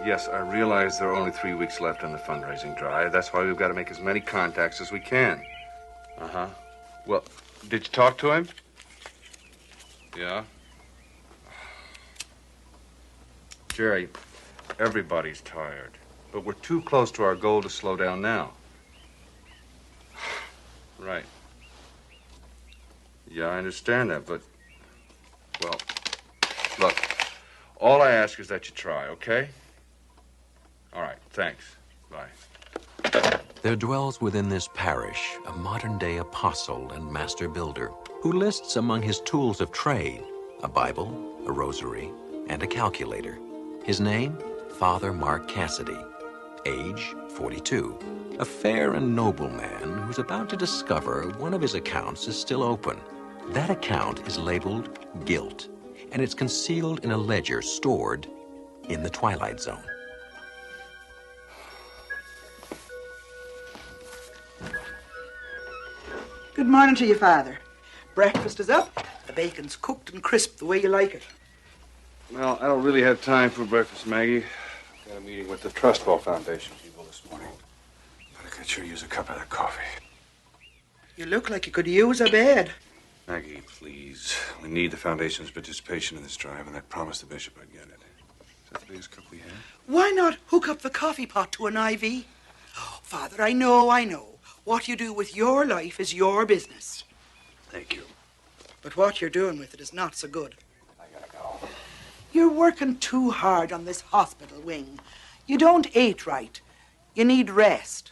Yes, I realize there are only 3 weeks left on the fundraising drive. That's why we've got to make as many contacts as we can. Uh-huh. Well, did you talk to him? Yeah? Jerry, everybody's tired. But we're too close to our goal to slow down now. Right. Yeah, I understand that, but... Well, look, all I ask is that you try, okay? All right, thanks. Bye. There dwells within this parish a modern-day apostle and master builder who lists among his tools of trade a Bible, a rosary, and a calculator. His name, Father Mark Cassidy. Age, 42. A fair and noble man who's about to discover one of his accounts is still open. That account is labeled Guilt, and it's concealed in a ledger stored in the Twilight Zone. Good morning to you, Father. Breakfast is up. The bacon's cooked and crisp the way you like it. Well, I don't really have time for breakfast, Maggie. Got a meeting with the Trust Fall Foundation people this morning. But I could sure use a cup of that coffee. You look like you could use a bed. Maggie, please. We need the Foundation's participation in this drive, and I promised the bishop I'd get it. Is that the biggest cup we have? Why not hook up the coffee pot to an IV? Oh, Father, I know. What you do with your life is your business. Thank you. But what you're doing with it is not so good. I gotta go. You're working too hard on this hospital wing. You don't eat right. You need rest.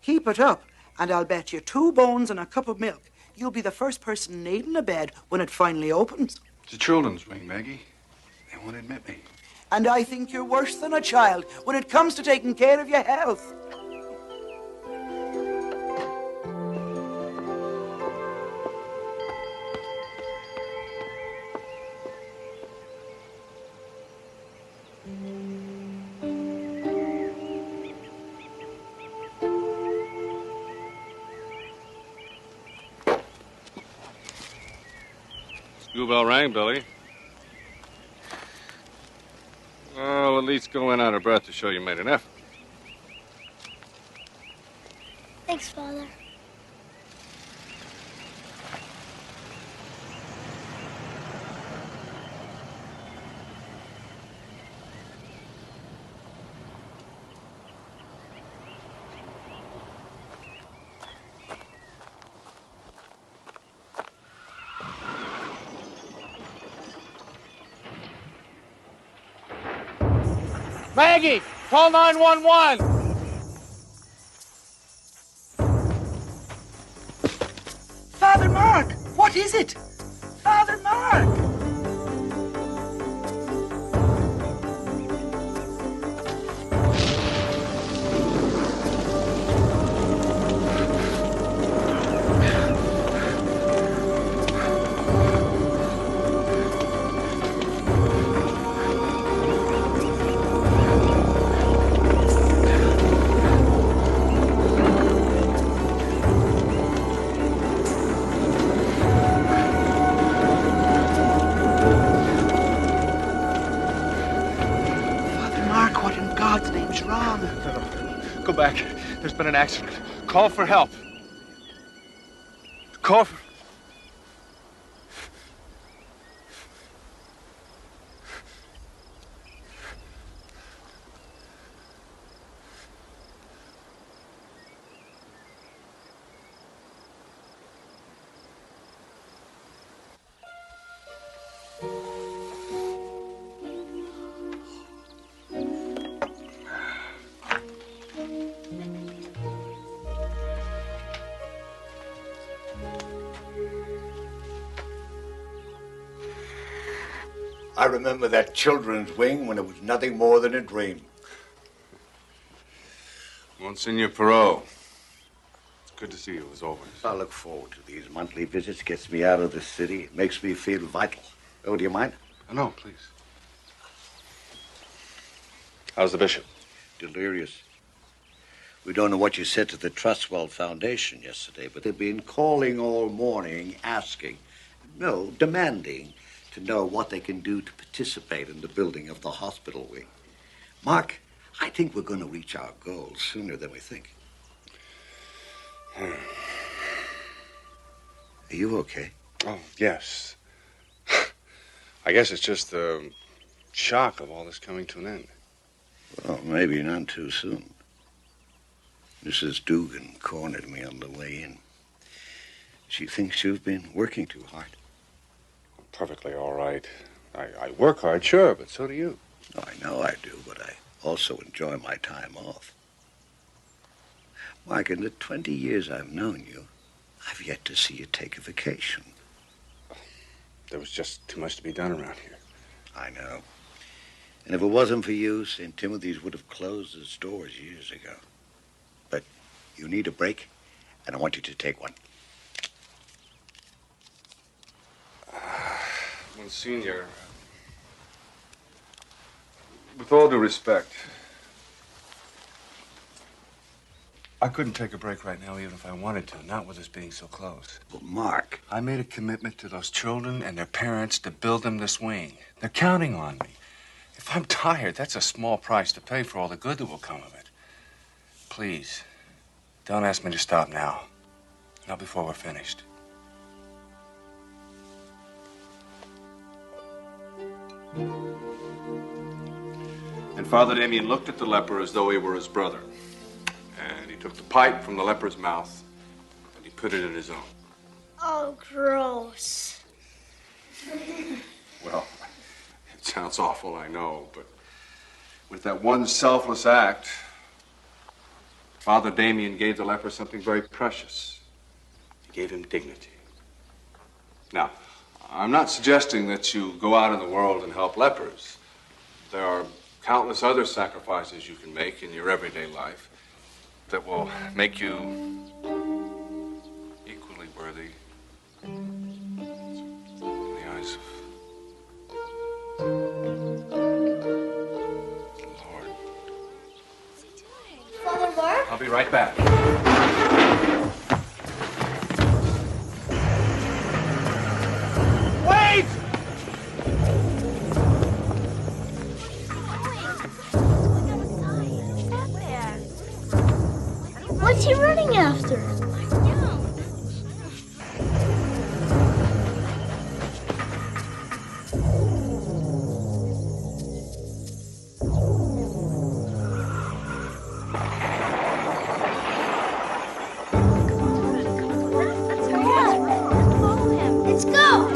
Keep it up, and I'll bet you 2 bones and a cup of milk you'll be the first person needing a bed when it finally opens. It's a children's wing, Maggie. They won't admit me. And I think you're worse than a child when it comes to taking care of your health. School bell rang, Billy. Well, at least go in out of breath to show you made an effort. Thanks, Father. Maggie, call 911. Father Mark, what is it? Father Mark! Go back. There's been an accident. Call for help. Call for... I remember that children's wing when it was nothing more than a dream. Monsignor Perot. It's good to see you as always. I look forward to these monthly visits. Gets me out of the city. It makes me feel vital. Oh, do you mind? No, please. How's the bishop? Delirious. We don't know what you said to the Trustwell Foundation yesterday, but they've been calling all morning, asking, no, demanding to know what they can do to participate in the building of the hospital wing. Mark, I think we're going to reach our goals sooner than we think. Are you okay? Oh, yes. I guess it's just the shock of all this coming to an end. Well, maybe not too soon. Mrs. Dugan cornered me on the way in. She thinks you've been working too hard. Perfectly all right. I work hard, sure, but so do you. Oh, I know I do, but I also enjoy my time off. Mark, in the 20 years I've known you, I've yet to see you take a vacation. There was just too much to be done around here. I know. And if it wasn't for you, St. Timothy's would have closed its doors years ago. But you need a break, and I want you to take one. Monsignor, with all due respect, I couldn't take a break right now even if I wanted to, not with us being so close. Well, Mark. I made a commitment to those children and their parents to build them this wing. They're counting on me. If I'm tired, that's a small price to pay for all the good that will come of it. Please, don't ask me to stop now. Not before we're finished. And Father Damien looked at the leper as though he were his brother. And he took the pipe from the leper's mouth and he put it in his own. Oh, gross. Well, it sounds awful, I know, but with that one selfless act, Father Damien gave the leper something very precious. He gave him dignity. Now, I'm not suggesting that you go out in the world and help lepers. There are countless other sacrifices you can make in your everyday life that will make you equally worthy in the eyes of the Lord. Father Mark? I'll be right back. Wait! What's he running after? Let's go!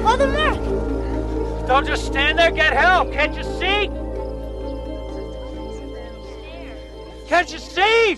Father Mark! Don't just stand there, get help! Can't you see? Can't you see?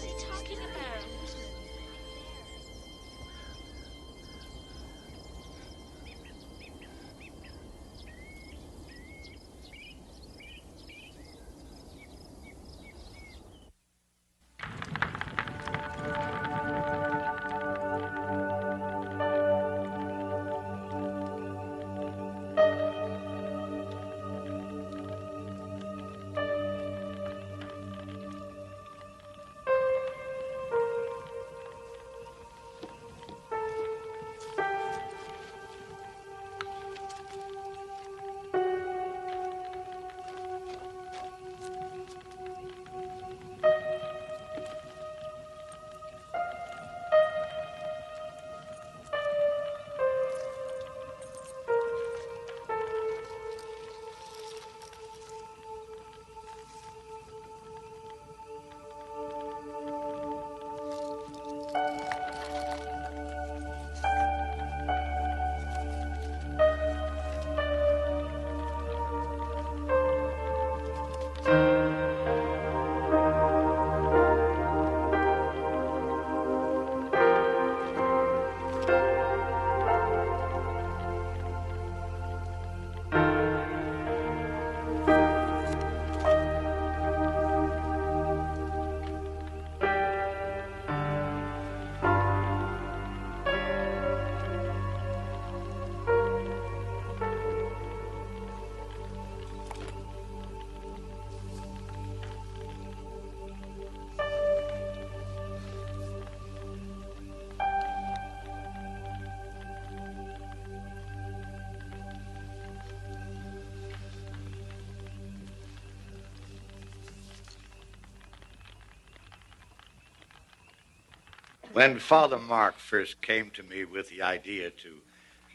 When Father Mark first came to me with the idea to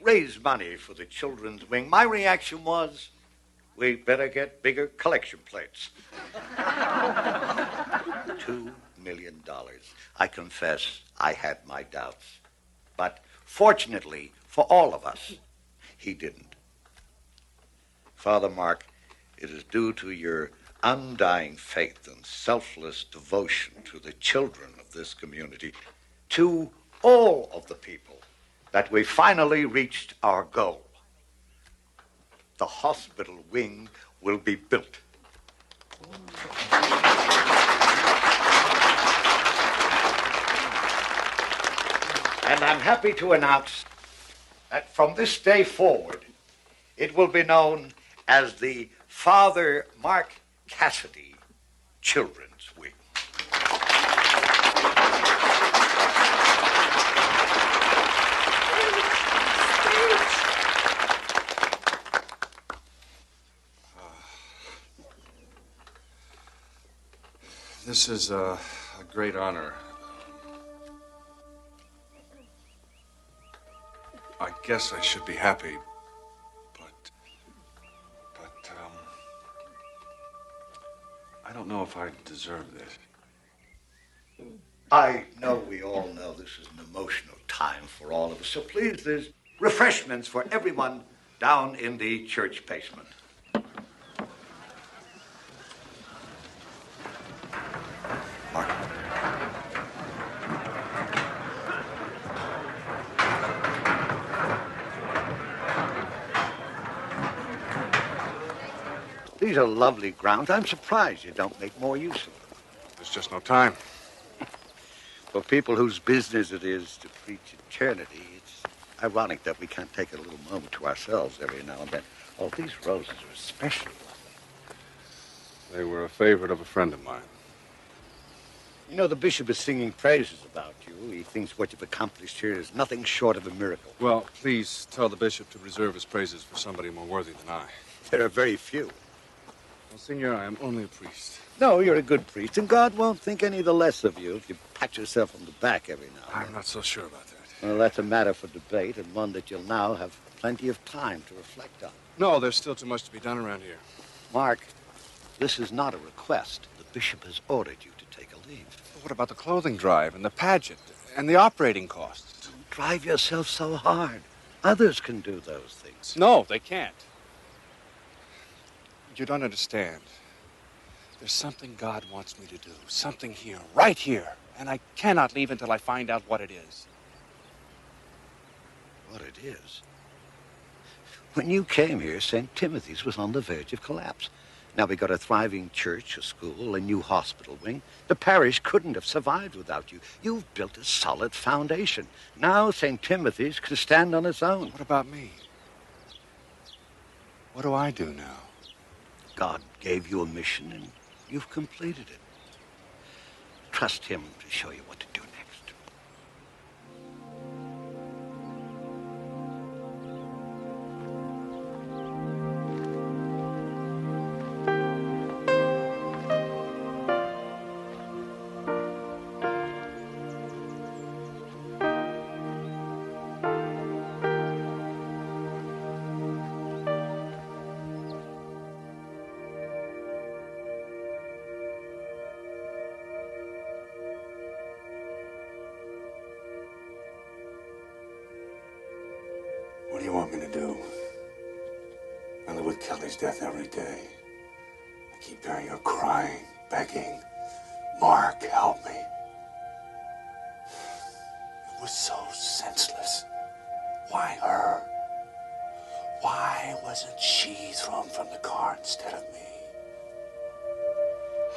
raise money for the children's wing, my reaction was, we better get bigger collection plates. $2 million. I confess I had my doubts. But fortunately for all of us, he didn't. Father Mark, it is due to your undying faith and selfless devotion to the children of this community, to all of the people, that we finally reached our goal. The hospital wing will be built. And I'm happy to announce that from this day forward, it will be known as the Father Mark Cassidy Children's Wing. This is a great honor. I guess I should be happy, but I don't know if I deserve this. I know we all know this is an emotional time for all of us, so please, there's refreshments for everyone down in the church basement. Mark. These are lovely grounds. I'm surprised you don't make more use of them. There's just no time. For people whose business it is to preach eternity, it's ironic that we can't take a little moment to ourselves every now and then. Oh, these roses are especially lovely. They were a favorite of a friend of mine. You know, the bishop is singing praises about you. He thinks what you've accomplished here is nothing short of a miracle. Well, please tell the bishop to reserve his praises for somebody more worthy than I. There are very few. Well, Senor, I am only a priest. No, you're a good priest, and God won't think any the less of you if you pat yourself on the back every now and then. I'm not so sure about that. Well, that's a matter for debate, and one that you'll now have plenty of time to reflect on. No, there's still too much to be done around here. Mark, this is not a request. The bishop has ordered you to take a leave. But what about the clothing drive and the pageant and the operating costs? Don't drive yourself so hard. Others can do those things. No, they can't. You don't understand. There's something God wants me to do. Something here, right here. And I cannot leave until I find out what it is. What it is? When you came here, St. Timothy's was on the verge of collapse. Now we got a thriving church, a school, a new hospital wing. The parish couldn't have survived without you. You've built a solid foundation. Now St. Timothy's can stand on its own. What about me? What do I do now? God gave you a mission, and you've completed it. Trust him to show you what to do next. What do you want me to do? I live with Kelly's death every day. I keep hearing her crying, begging, Mark, help me. It was so senseless. Why her? Why wasn't she thrown from the car instead of me?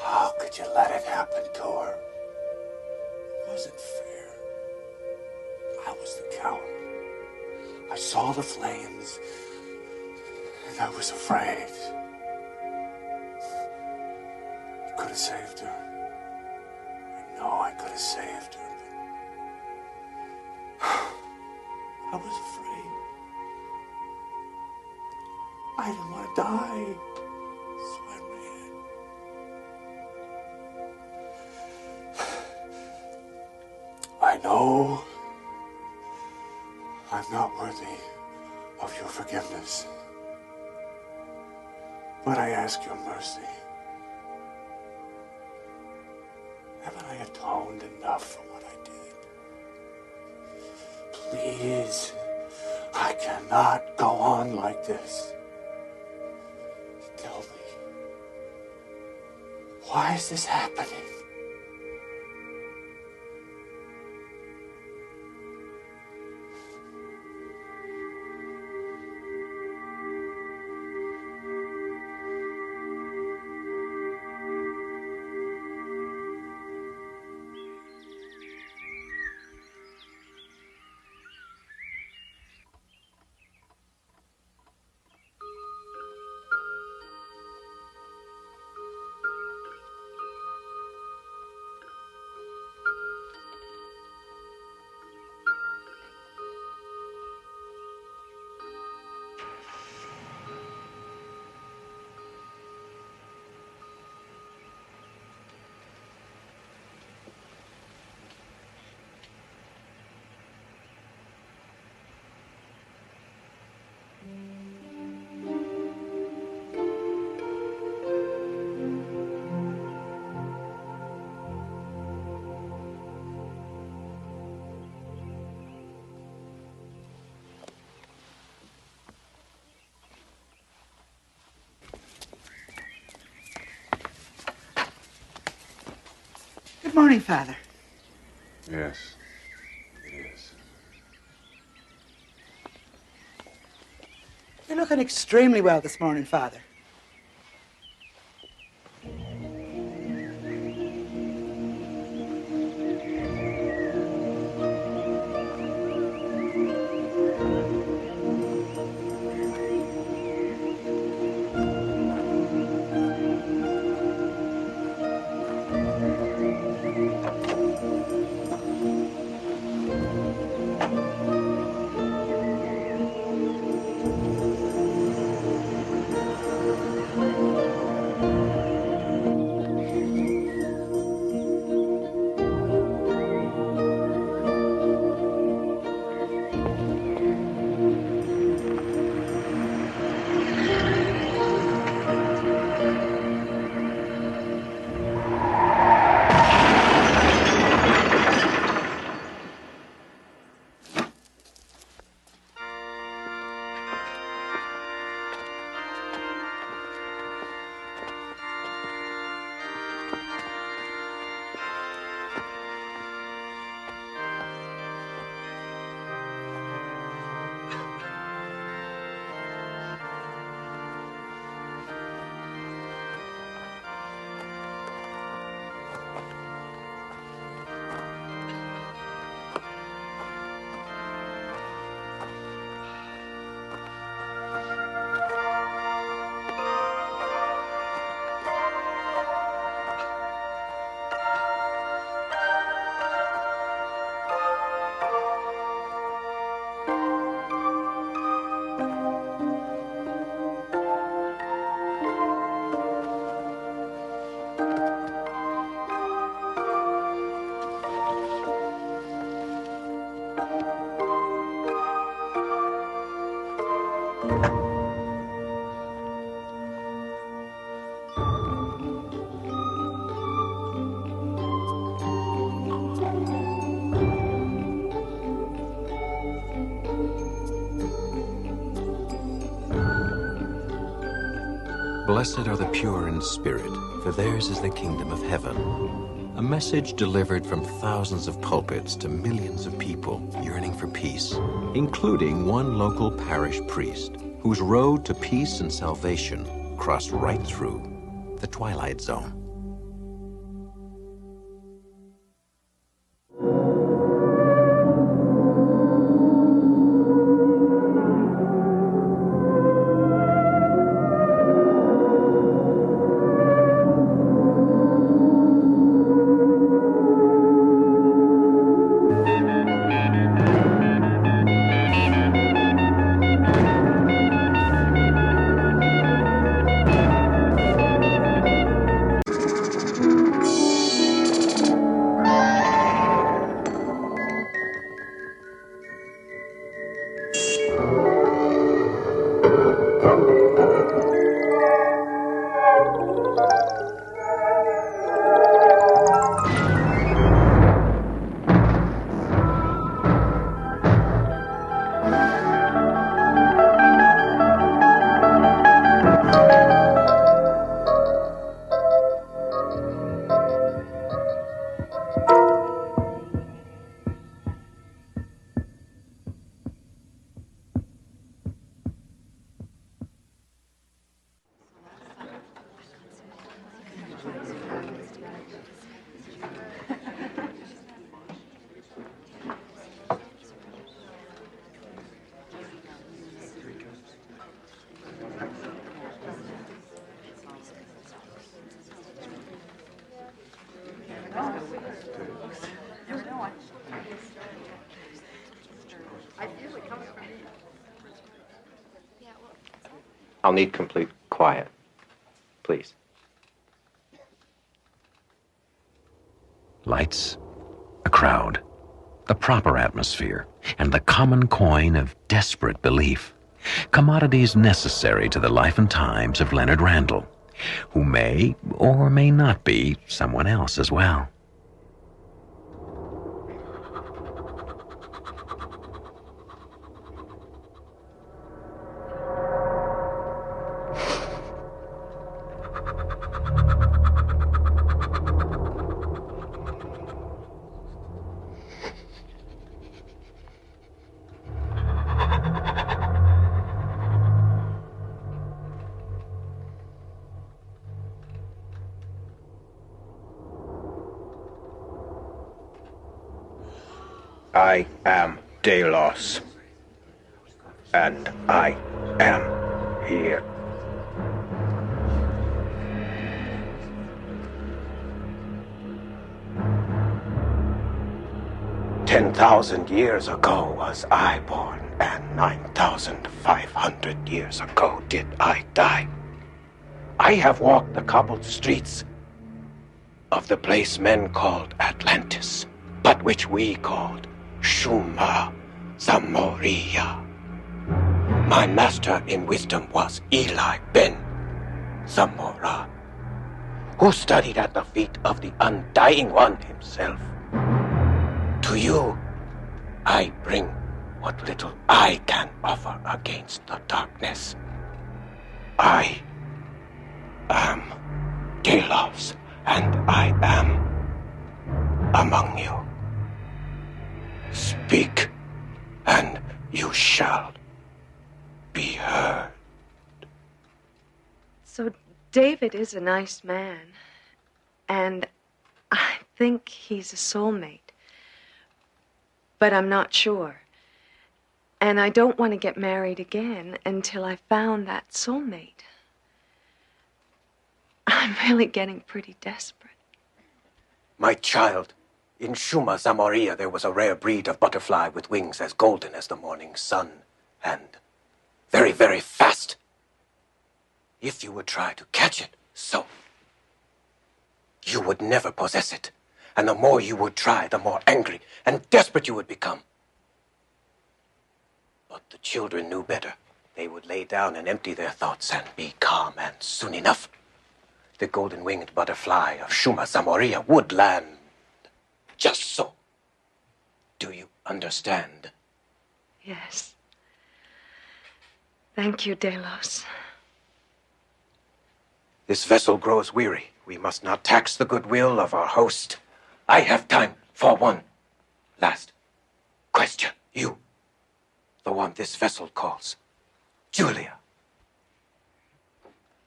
How could you let it happen to her? It wasn't fair. I was the coward. I saw the flames, and I was afraid. I could have saved her. I know I could have saved her, but I was afraid. I didn't want to die, so I ran. I know I'm not worthy of your forgiveness, but I ask your mercy. Haven't I atoned enough for what I did? Please, I cannot go on like this. Tell me, why is this happening? Good morning, Father. Yes, it is. You're looking extremely well this morning, Father. Blessed are the pure in spirit, for theirs is the kingdom of heaven. A message delivered from thousands of pulpits to millions of people yearning for peace, including one local parish priest whose road to peace and salvation crossed right through the Twilight Zone. I'll need complete quiet, please. Lights, a crowd, the proper atmosphere, and the common coin of desperate belief. Commodities necessary to the life and times of Leonard Randall, who may or may not be someone else as well. I am Delos. And I am here. $10,000 ago was I born, and 9,500 years ago did I die. I have walked the cobbled streets of the place men called Atlantis, but which we called Shuma Zamoria. My master in wisdom was Eli Ben Zamora, who studied at the feet of the Undying One himself. To you, I bring what little I can offer against the darkness. I am Delos, and I am among you. Speak, and you shall be heard. So David is a nice man, and I think he's a soulmate. But I'm not sure. And I don't want to get married again until I found that soulmate. I'm really getting pretty desperate. My child, in Shuma Zamoria there was a rare breed of butterfly with wings as golden as the morning sun, and very, very fast. If you would try to catch it, so you would never possess it. And the more you would try, the more angry and desperate you would become. But the children knew better. They would lay down and empty their thoughts and be calm, and soon enough, the golden-winged butterfly of Shuma Zamoria would land. Just so. Do you understand? Yes. Thank you, Delos. This vessel grows weary. We must not tax the goodwill of our host. I have time for one last question. You, the one this vessel calls Julia.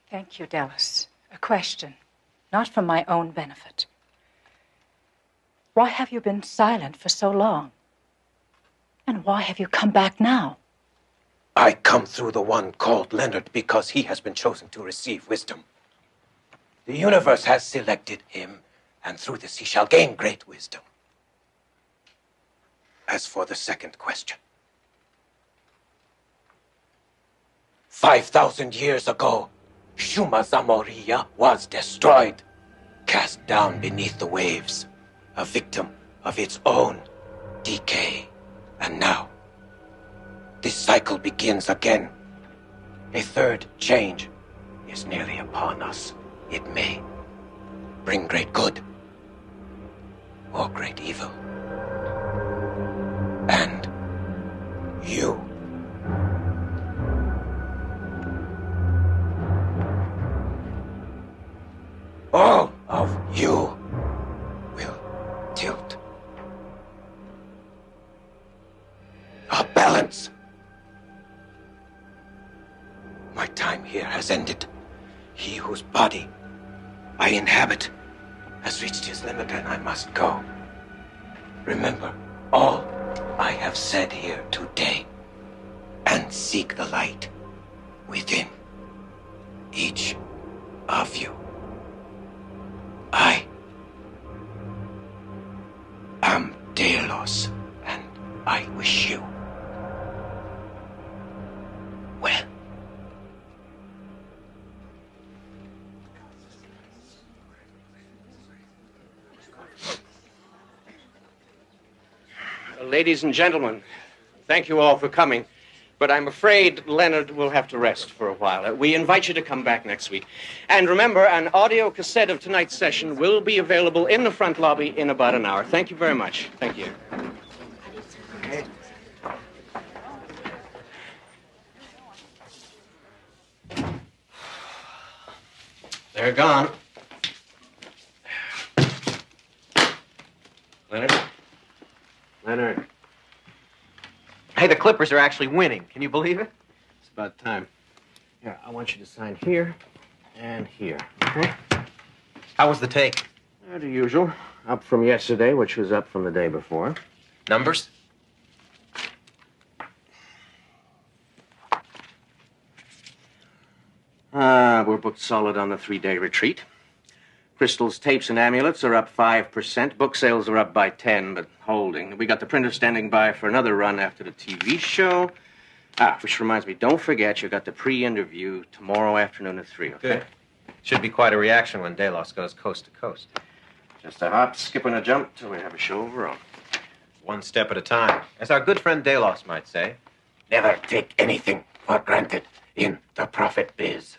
Thank you, Delos. A question, not for my own benefit. Why have you been silent for so long? And why have you come back now? I come through the one called Leonard because he has been chosen to receive wisdom. The universe has selected him, and through this he shall gain great wisdom. As for the second question, 5,000 years ago, Shuma Zamoria was destroyed, cast down beneath the waves, a victim of its own decay. And now, this cycle begins again. A third change is nearly upon us. It may bring great good or great evil. And you, all of you, will tilt a balance. My time here has ended. He whose body I inhabit has reached his limit, and I must go. Remember all I have said here today, and seek the light within each of you. I am Delos, and I wish you Ladies and gentlemen, thank you all for coming. But I'm afraid Leonard will have to rest for a while. We invite you to come back next week. And remember, an audio cassette of tonight's session will be available in the front lobby in about an hour. Thank you very much. Thank you. They're gone. Leonard? Leonard. Hey, the Clippers are actually winning. Can you believe it? It's about time. Here, I want you to sign here and here. Okay? How was the take? The usual. Up from yesterday, which was up from the day before. Numbers? We're booked solid on the 3-day retreat. Crystals, tapes, and amulets are up 5%. Book sales are up by 10, but holding. We got the printer standing by for another run after the TV show. Which reminds me, don't forget you got the pre-interview tomorrow afternoon at 3, okay? Good. Should be quite a reaction when Delos goes coast to coast. Just a hop, skip, and a jump till we have a show of our own. One step at a time. As our good friend Delos might say. Never take anything for granted in the prophet biz.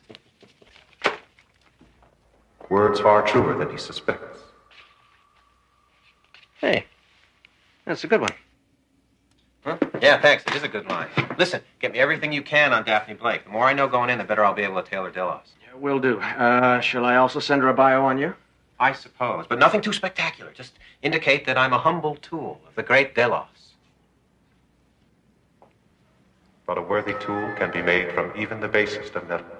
Words far truer than he suspects. Hey, that's a good one. Huh? Yeah, thanks. It is a good line. Listen, get me everything you can on Daphne Blake. The more I know going in, the better I'll be able to tailor Delos. Yeah, will do. Shall I also send her a bio on you? I suppose, but nothing too spectacular. Just indicate that I'm a humble tool of the great Delos. But a worthy tool can be made from even the basest of metals.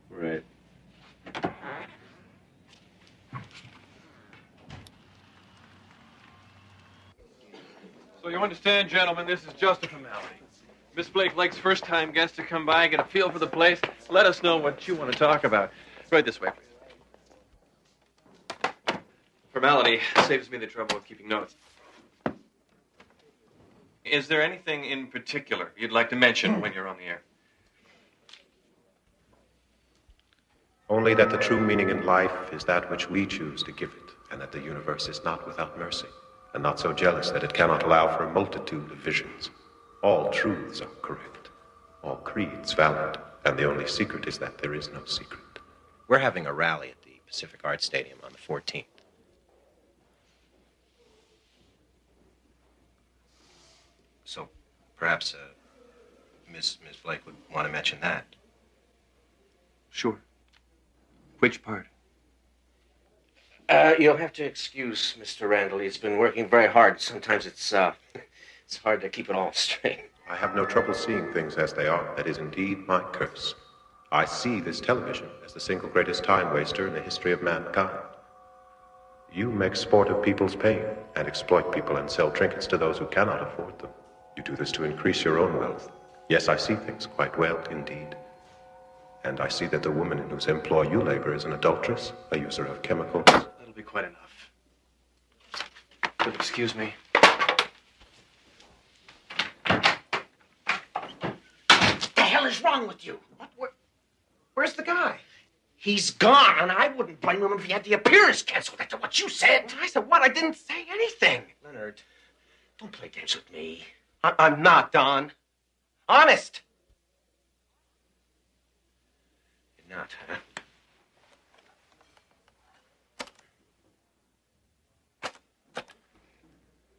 Right. So you understand, gentlemen, this is just a formality. Miss Blake Lake's first-time guest to come by, get a feel for the place. Let us know what you want to talk about. Right this way, please. Formality saves me the trouble of keeping notes. Is there anything in particular you'd like to mention when you're on the air? Only that the true meaning in life is that which we choose to give it, and that the universe is not without mercy, and not so jealous that it cannot allow for a multitude of visions. All truths are correct, all creeds valid, and the only secret is that there is no secret. We're having a rally at the Pacific Arts Stadium on the 14th. So perhaps Miss Blake would want to mention that. Sure. Which part? You'll have to excuse Mr. Randall. He's been working very hard. Sometimes it's hard to keep it all straight. I have no trouble seeing things as they are. That is indeed my curse. I see this television as the single greatest time waster in the history of mankind. You make sport of people's pain and exploit people and sell trinkets to those who cannot afford them. You do this to increase your own wealth. Yes, I see things quite well indeed. And I see that the woman in whose employ you labor is an adulteress, a user of chemicals. That'll be quite enough. You'll excuse me. What the hell is wrong with you? Where's the guy? He's gone, and I wouldn't blame him if he had the appearance canceled after what you said. I said what? I didn't say anything. Leonard, don't play games with me. I'm not, Don. Honest. You're not, huh?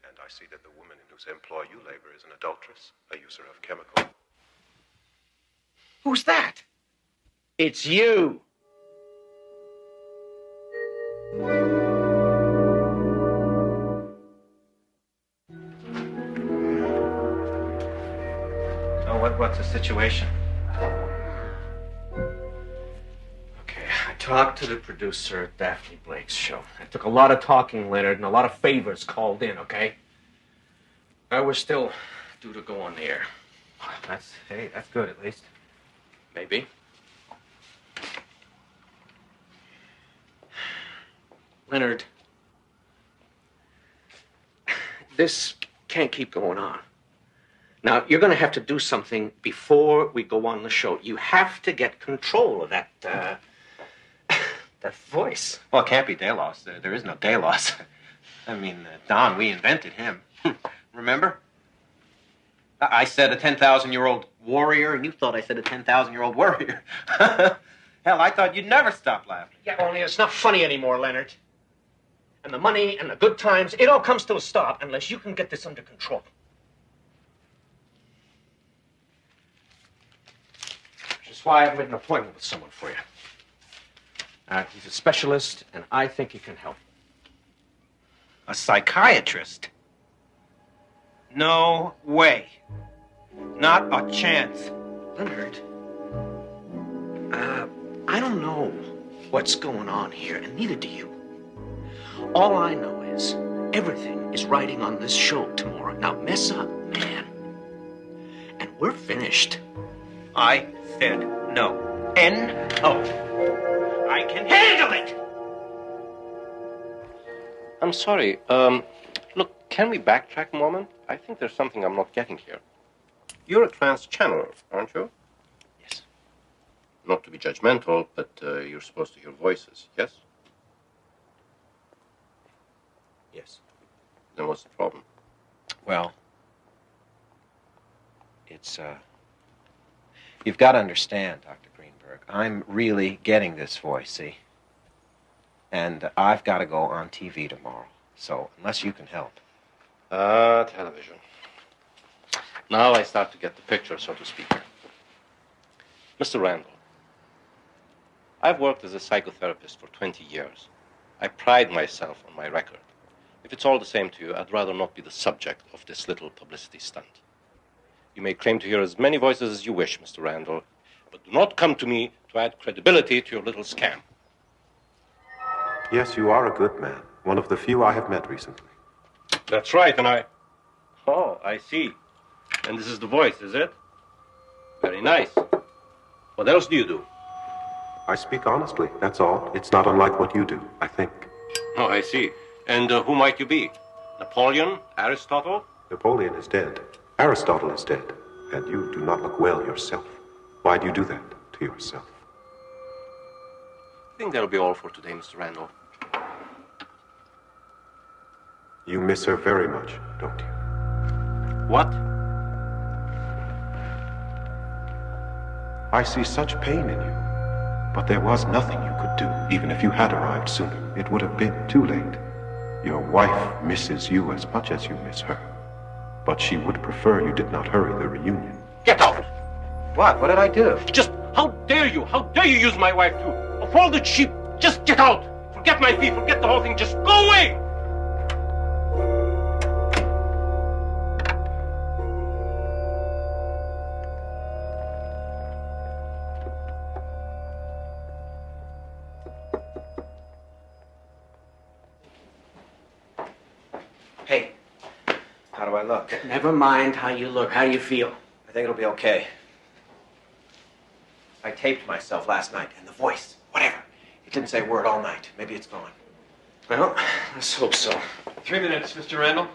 And I see that the woman in whose employ you labor is an adulteress, a user of chemicals. Who's that? It's you. So what's the situation? Okay, I talked to the producer at Daphne Blake's show. It took a lot of talking, Leonard, and a lot of favors called in, okay? We're still due to go on the air. That's good at least. Maybe. Leonard, this can't keep going on. Now, you're going to have to do something before we go on the show. You have to get control of that That voice. Well, it can't be Delos. There is no Delos. I mean, Don, we invented him. Remember? I said a 10,000-year-old warrior, and you thought I said a 10,000-year-old warrior. Hell, I thought you'd never stop laughing. Yeah, only it's not funny anymore, Leonard. And the money and the good times, it all comes to a stop unless you can get this under control. Which is why I've made an appointment with someone for you. He's a specialist, and I think he can help. A psychiatrist? No way. Not a chance. Leonard, I don't know what's going on here, and neither do you. All I know is everything is riding on this show tomorrow. Now mess up, man. And we're finished. I said no. N-O. I can handle it! I'm sorry. Look, can we backtrack a moment? I think there's something I'm not getting here. You're a trance channeler, aren't you? Yes. Not to be judgmental, but you're supposed to hear voices, yes? Yes. Then what's the problem? Well, it's, you've got to understand, Dr. Greenberg, I'm really getting this voice, see? And I've got to go on TV tomorrow, so unless you can help. Television. Now I start to get the picture, so to speak. Mr. Randall, I've worked as a psychotherapist for 20 years. I pride myself on my record. If it's all the same to you, I'd rather not be the subject of this little publicity stunt. You may claim to hear as many voices as you wish, Mr. Randall, but do not come to me to add credibility to your little scam. Yes, you are a good man. One of the few I have met recently. That's right, and Oh, I see. And this is the voice, is it? Very nice. What else do you do? I speak honestly, that's all. It's not unlike what you do, I think. Oh, I see. And who might you be? Napoleon? Aristotle? Napoleon is dead. Aristotle is dead. And you do not look well yourself. Why do you do that to yourself? I think that'll be all for today, Mr. Randall. You miss her very much, don't you? What? I see such pain in you. But there was nothing you could do. Even if you had arrived sooner, it would have been too late. Your wife misses you as much as you miss her. But she would prefer you did not hurry the reunion. Get out! What? What did I do? Just, how dare you? How dare you use my wife too? Of all the cheap, just get out! Forget my fee, forget the whole thing, just go away! Hey, how do I look? Never mind how you look. How do you feel? I think it'll be okay. I taped myself last night, and the voice, whatever. It didn't say a word all night. Maybe it's gone. Well, let's hope so. 3 minutes, Mr. Randall.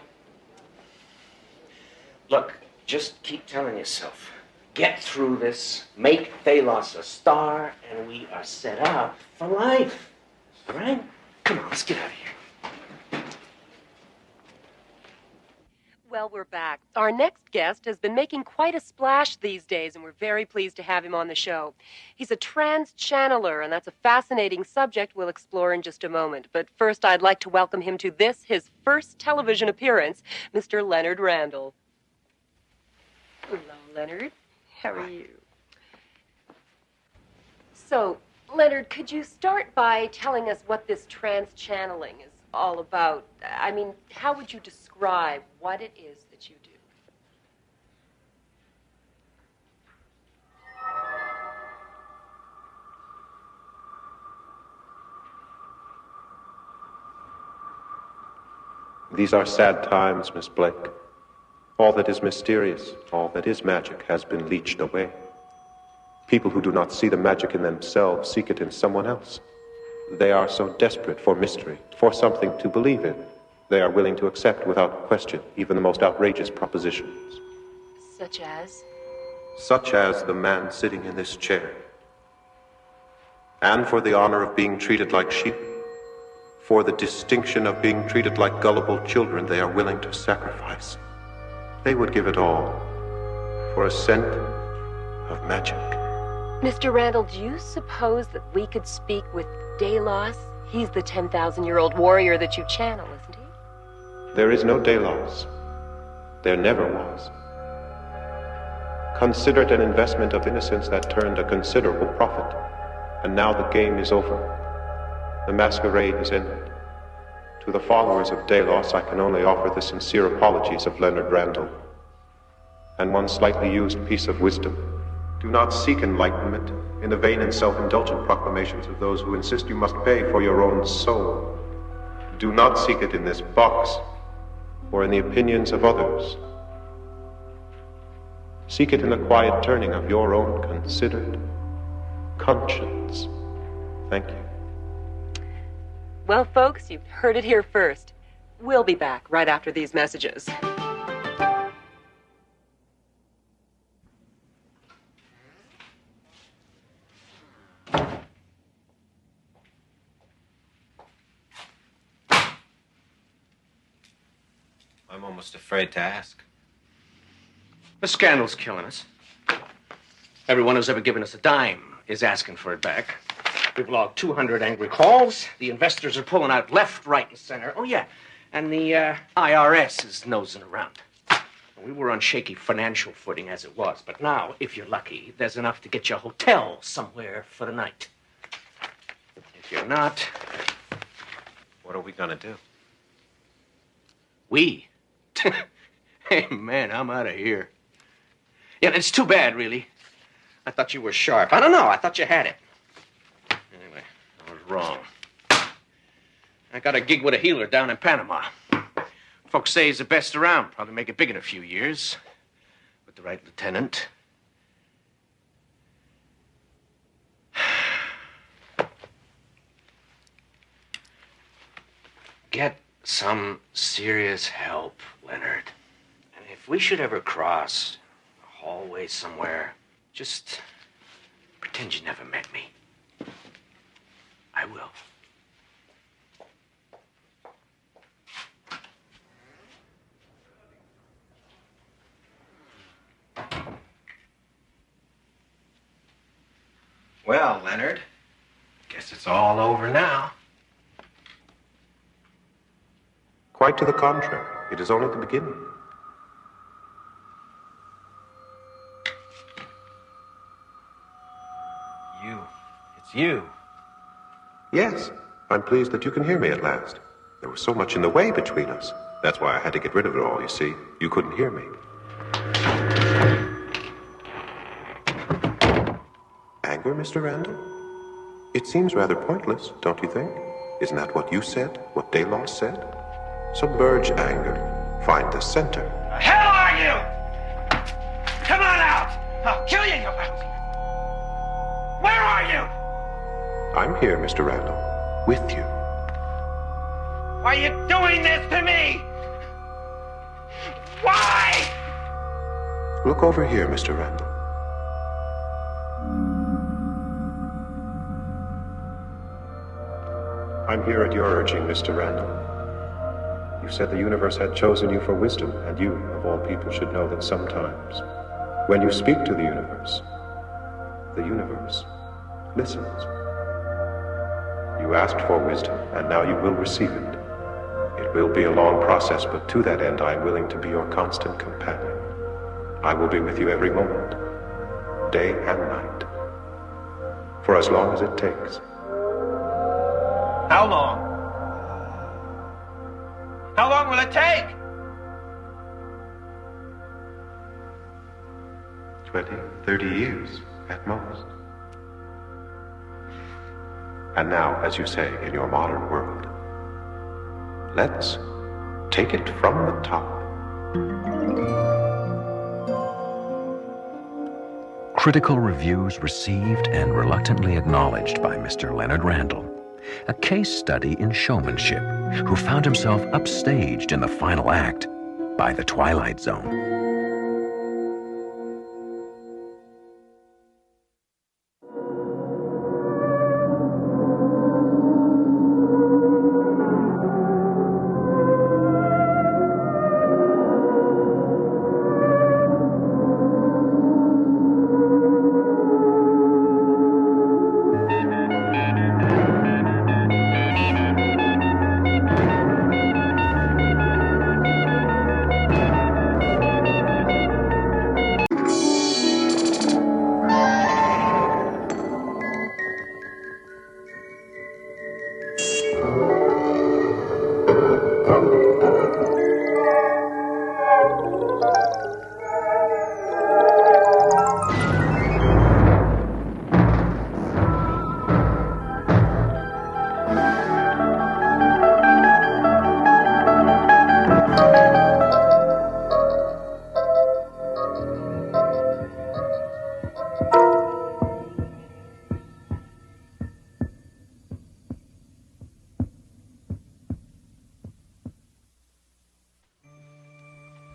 Look, just keep telling yourself, get through this, make Thalos a star, and we are set up for life. All right? Come on, let's get out of here. Well, we're back. Our next guest has been making quite a splash these days, and we're very pleased to have him on the show. He's a trans channeler, and that's a fascinating subject we'll explore in just a moment. But first, I'd like to welcome him to this, his first television appearance, Mr. Leonard Randall. Hello, Leonard. How are you? So, Leonard, could you start by telling us what this trans channeling is all about? I mean, how would you describe what it is that you do? These are sad times, Miss Blake. All that is mysterious, all that is magic has been leached away. People who do not see the magic in themselves seek it in someone else. They are so desperate for mystery, for something to believe in. They are willing to accept without question even the most outrageous propositions. Such as? Such as the man sitting in this chair. and for the honor of being treated like sheep, for the distinction of being treated like gullible children they are willing to sacrifice. They would give it all for a scent of magic. Mr. Randall, do you suppose that we could speak with Delos? He's the 10,000-year-old warrior that you channel, isn't he? There is no Delos. There never was. Consider it an investment of innocence that turned a considerable profit. And now the game is over. The masquerade is ended. To the followers of Delos, I can only offer the sincere apologies of Leonard Randall. And one slightly used piece of wisdom. Do not seek enlightenment in the vain and self-indulgent proclamations of those who insist you must pay for your own soul. Do not seek it in this box or in the opinions of others. Seek it in the quiet turning of your own considered conscience. Thank you. Well, folks, you've heard it here first. We'll be back right after these messages. I'm almost afraid to ask. The scandal's killing us. Everyone who's ever given us a dime is asking for it back. We've logged 200 angry calls. The investors are pulling out left, right, and center. Oh, yeah. And the IRS is nosing around. We were on shaky financial footing as it was. But now, if you're lucky, there's enough to get you a hotel somewhere for the night. If you're not... What are we gonna do? We? Hey, man, I'm out of here. Yeah, it's too bad, really. I thought you were sharp. I don't know. I thought you had it. Anyway, I was wrong. I got a gig with a healer down in Panama. Folks say he's the best around. Probably make it big in a few years. With the right lieutenant. Get some serious help, Leonard. And if we should ever cross a hallway somewhere, just pretend you never met me. I will. Well, Leonard, guess it's all over now. Quite to the contrary. It is only the beginning. You. It's you. Yes, I'm pleased that you can hear me at last. There was so much in the way between us. That's why I had to get rid of it all, you see. You couldn't hear me. Anger, Mr. Randall? It seems rather pointless, don't you think? Isn't that what you said? What Delos said? Submerge anger. Find the center. The hell are you? Come on out! I'll kill you, you lousy! Where are you? I'm here, Mr. Randall. With you. Why are you doing this to me? Why? Look over here, Mr. Randall. I'm here at your urging, Mr. Randall. You said the universe had chosen you for wisdom, and you, of all people, should know that sometimes, when you speak to the universe listens. You asked for wisdom, and now you will receive it. It will be a long process, but to that end I am willing to be your constant companion. I will be with you every moment, day and night, for as long as it takes. How long? How long will it take? 20, 30 years at most. And now, as you say in your modern world, let's take it from the top. Critical reviews received and reluctantly acknowledged by Mr. Leonard Randall. A case study in showmanship, who found himself upstaged in the final act by the Twilight Zone.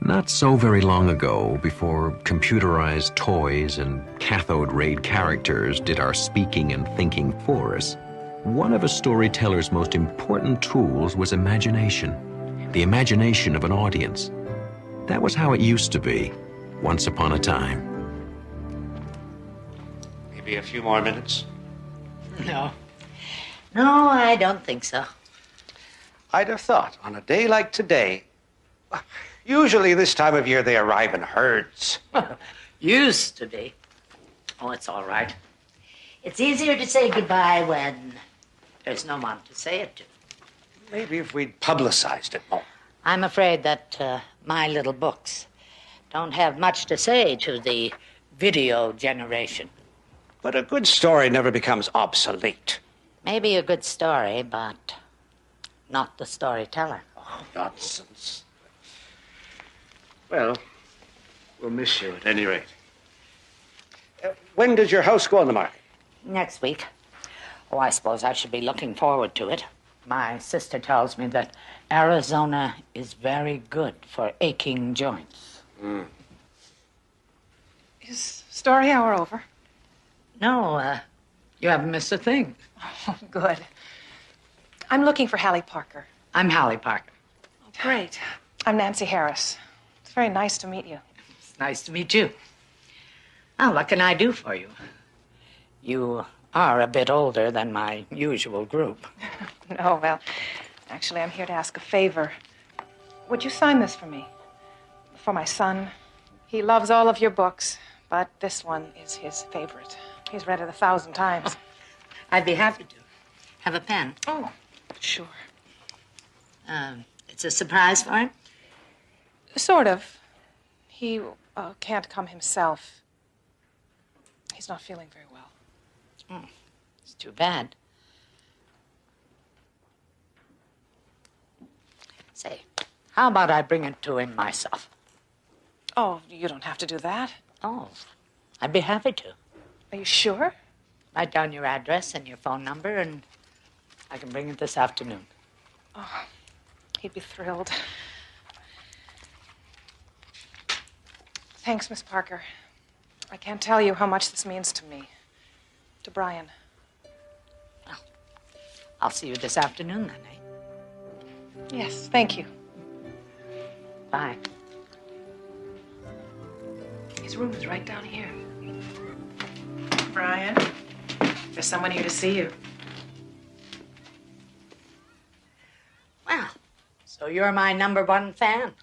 Not so very long ago, before computerized toys and cathode rayed characters did our speaking and thinking for us, one of a storyteller's most important tools was imagination. The imagination of an audience. That was how it used to be, once upon a time. Maybe a few more minutes? No. No, I don't think so. I'd have thought, on a day like today, usually this time of year they arrive in herds. Used to be. Oh, it's all right. It's easier to say goodbye when there's no one to say it to. Maybe if we'd publicized it more. I'm afraid that my little books don't have much to say to the video generation. But a good story never becomes obsolete. Maybe a good story, but not the storyteller. Oh, nonsense. Well, we'll miss you at any rate. When does your house go on the market? Next week. Oh, I suppose I should be looking forward to it. My sister tells me that Arizona is very good for aching joints. Is story hour over? No, you haven't missed a thing. Oh, good. I'm looking for Hallie Parker. I'm Hallie Parker. Oh, great. I'm Nancy Harris. It's very nice to meet you. It's nice to meet you. Well, what can I do for you? You are a bit older than my usual group. No, well, actually, I'm here to ask a favor. Would you sign this for me? For my son. He loves all of your books, but this one is his favorite. He's read it 1,000 times. I'd be happy to. Have a pen? Oh, sure. It's a surprise for him? Sort of. He can't come himself. He's not feeling very well. It's too bad. Say, how about I bring it to him myself? Oh, you don't have to do that. Oh, I'd be happy to. Are you sure? Write down your address and your phone number, and I can bring it this afternoon. Oh, he'd be thrilled. Thanks, Miss Parker. I can't tell you how much this means to me. To Brian. Well, I'll see you this afternoon, then, eh? Yes, thank you. Bye. His room is right down here. Brian, there's someone here to see you. Well, so you're my #1 fan.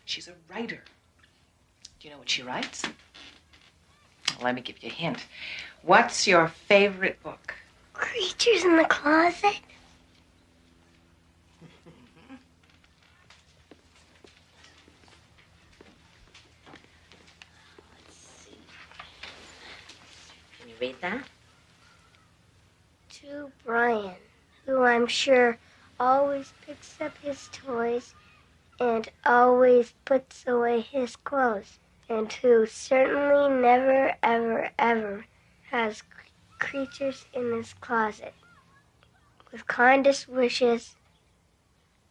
She's a writer. Do you know what she writes? Let me give you a hint. What's your favorite book? Creatures in the Closet? Can you read that? To Brian, who I'm sure always picks up his toys and always puts away his clothes, and who certainly never, ever, ever has creatures in his closet. With kindest wishes.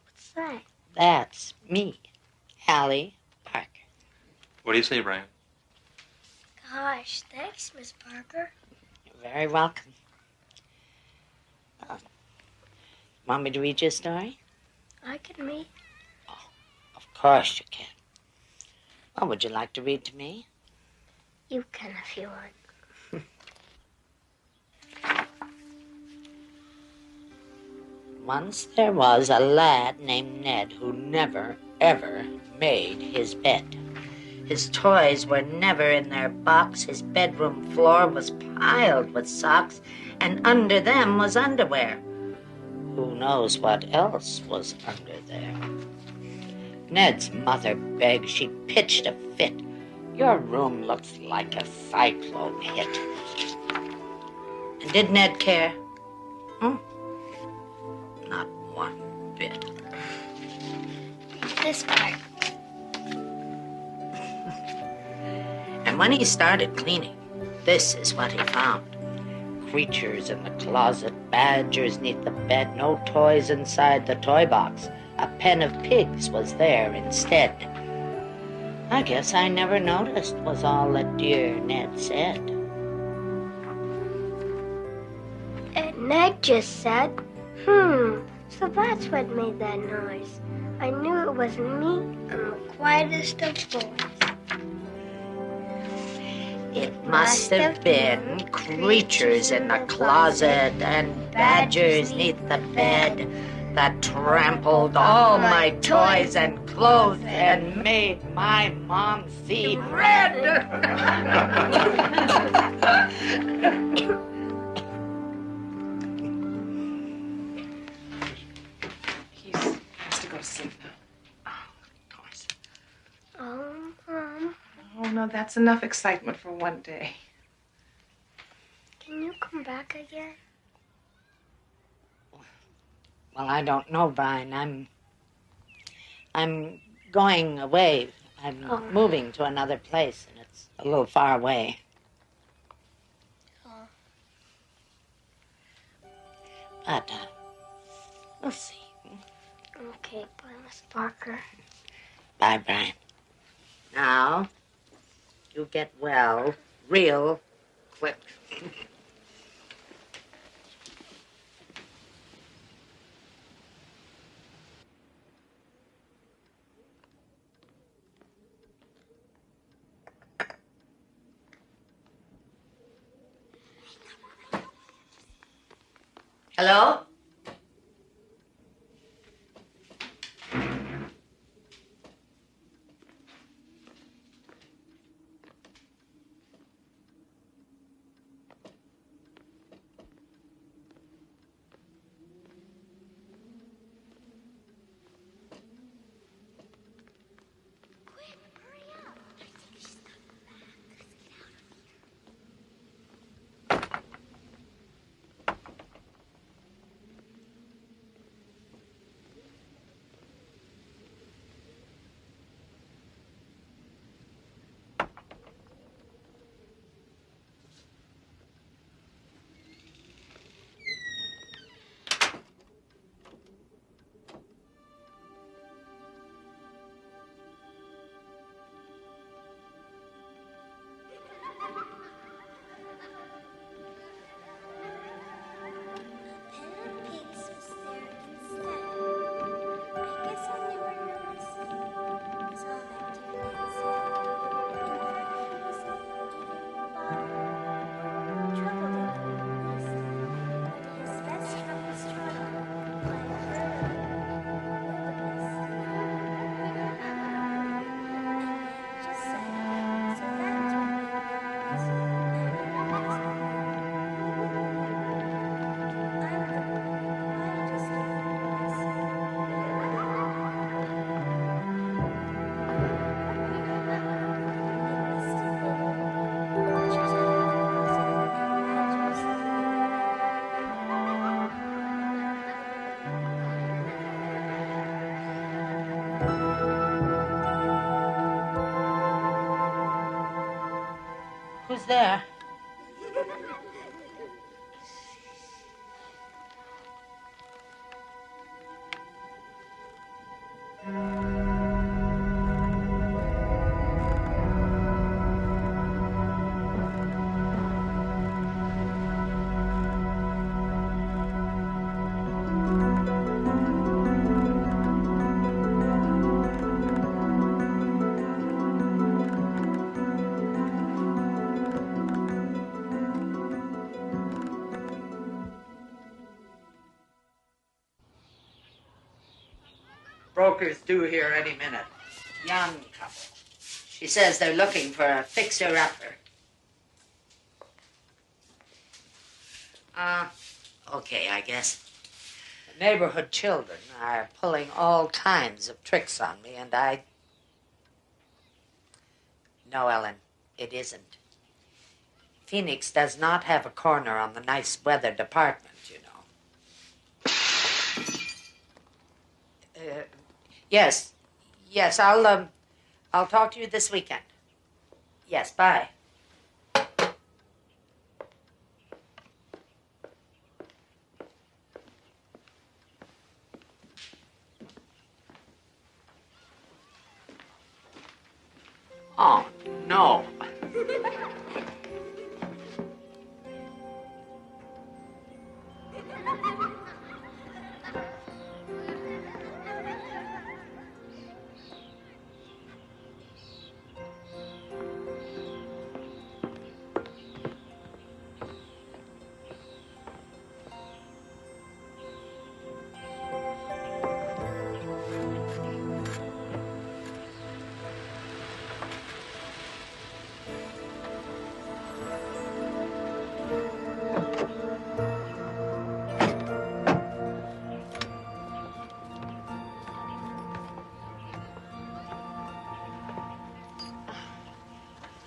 What's that? That's me, Hallie Parker. What do you say, Brian? Gosh, thanks, Miss Parker. You're very welcome. Want me to read you a story? I can read. Of course you can. What would you like to read to me? You can if you want. Once there was a lad named Ned who never, ever made his bed. His toys were never in their box. His bedroom floor was piled with socks, and under them was underwear. Who knows what else was under there? Ned's mother begged. She pitched a fit. Your room looks like a cyclone hit. And did Ned care? Not one bit. This part. And when he started cleaning, this is what he found. creatures in the closet, badgers neath the bed, no toys inside the toy box. A pen of pigs was there instead. I guess I never noticed, was all that dear Ned said. And Ned just said, so that's what made that noise. I knew it wasn't me. I'm the quietest of boys. It must have been creatures in the closet and badgers neath the bed that trampled all my toys and clothes and made my mom see red. He has to go to sleep now. Mom, Oh, no, that's enough excitement for one day. can you come back again? Well, I don't know, Brian. I'm going away. I'm moving to another place, and it's a little far away. But we'll see. Okay, bye, Miss Parker. Bye, Brian. Now, you get well real quick. Hello? Who's there? Broker's due here any minute. Young couple. She says they're looking for a fixer-upper. Okay, I guess. The neighborhood children are pulling all kinds of tricks on me, and I... No, Ellen, it isn't. Phoenix does not have a corner on the nice weather department, you know. Yes, I'll talk to you this weekend. Yes, bye. Oh, no.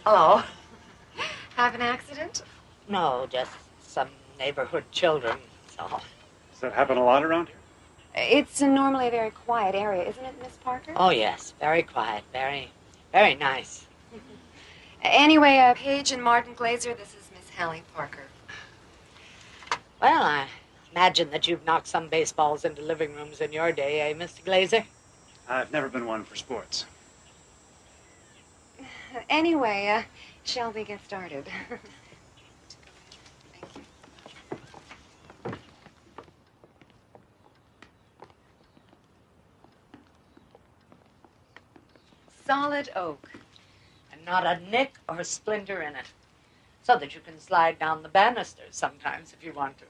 Hello. Have an accident? No, just some neighborhood children, so. Does that happen a lot around here? It's normally a very quiet area, isn't it, Miss Parker? Oh, yes. Very quiet. Very, very nice. Anyway, Paige and Martin Glazer, this is Miss Hallie Parker. Well, I imagine that you've knocked some baseballs into living rooms in your day, eh, Mr. Glazer? I've never been one for sports. Anyway, shall we get started? Solid oak. And not a nick or splinter in it. So that you can slide down the banisters sometimes if you want to.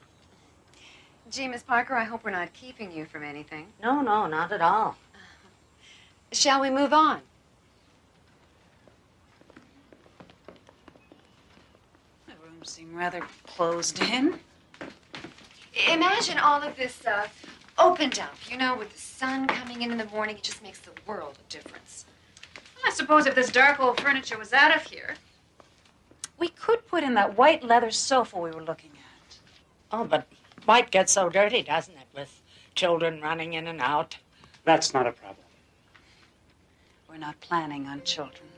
Gee, Miss Parker, I hope we're not keeping you from anything. No, no, not at all. Shall we move on? The room seemed rather closed in. Imagine all of this opened up, you know, with the sun coming in the morning. It just makes the world of difference. I suppose if this dark old furniture was out of here, we could put in that white leather sofa we were looking at. Oh, but white gets so dirty, doesn't it, with children running in and out? That's not a problem. We're not planning on children.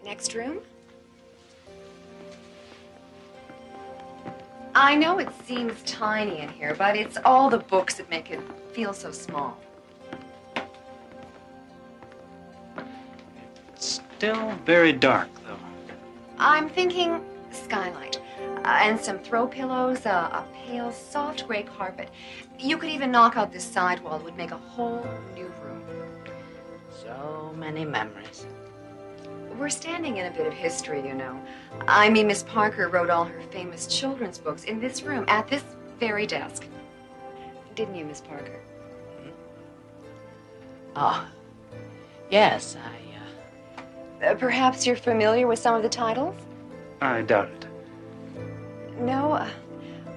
Next room? I know it seems tiny in here, but it's all the books that make it feel so small. Still very dark, though. I'm thinking skylight. And some throw pillows, a pale, soft gray carpet. You could even knock out this side wall. It would make a whole new room. So many memories. We're standing in a bit of history, you know. I mean, Miss Parker wrote all her famous children's books in this room, at this very desk. Didn't you, Miss Parker? Oh, yes, Perhaps you're familiar with some of the titles? I doubt it. No?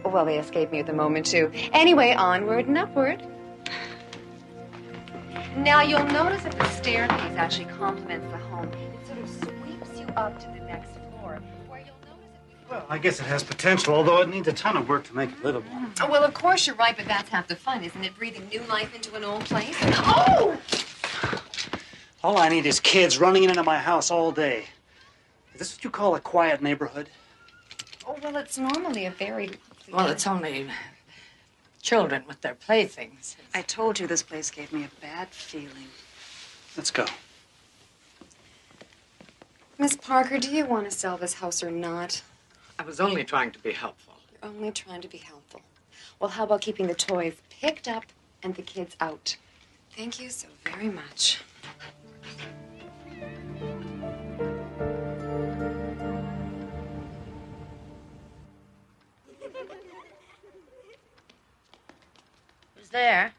Well, they escape me at the moment, too. Anyway, onward and upward. Now, you'll notice that the staircase actually complements the home. It sort of sweeps you up to the next floor, where you'll notice that Well, I guess it has potential, although it needs a ton of work to make it livable. Well, of course you're right, but that's half the fun, isn't it? Breathing new life into an old place. Oh! All I need is kids running into my house all day. Is this what you call a quiet neighborhood? Oh, well, it's normally a very... Well, it's only children with their playthings. I told you this place gave me a bad feeling. Let's go. Miss Parker, do you want to sell this house or not? I was only trying to be helpful. You're only trying to be helpful. Well, how about keeping the toys picked up and the kids out? Thank you so very much. Who's there?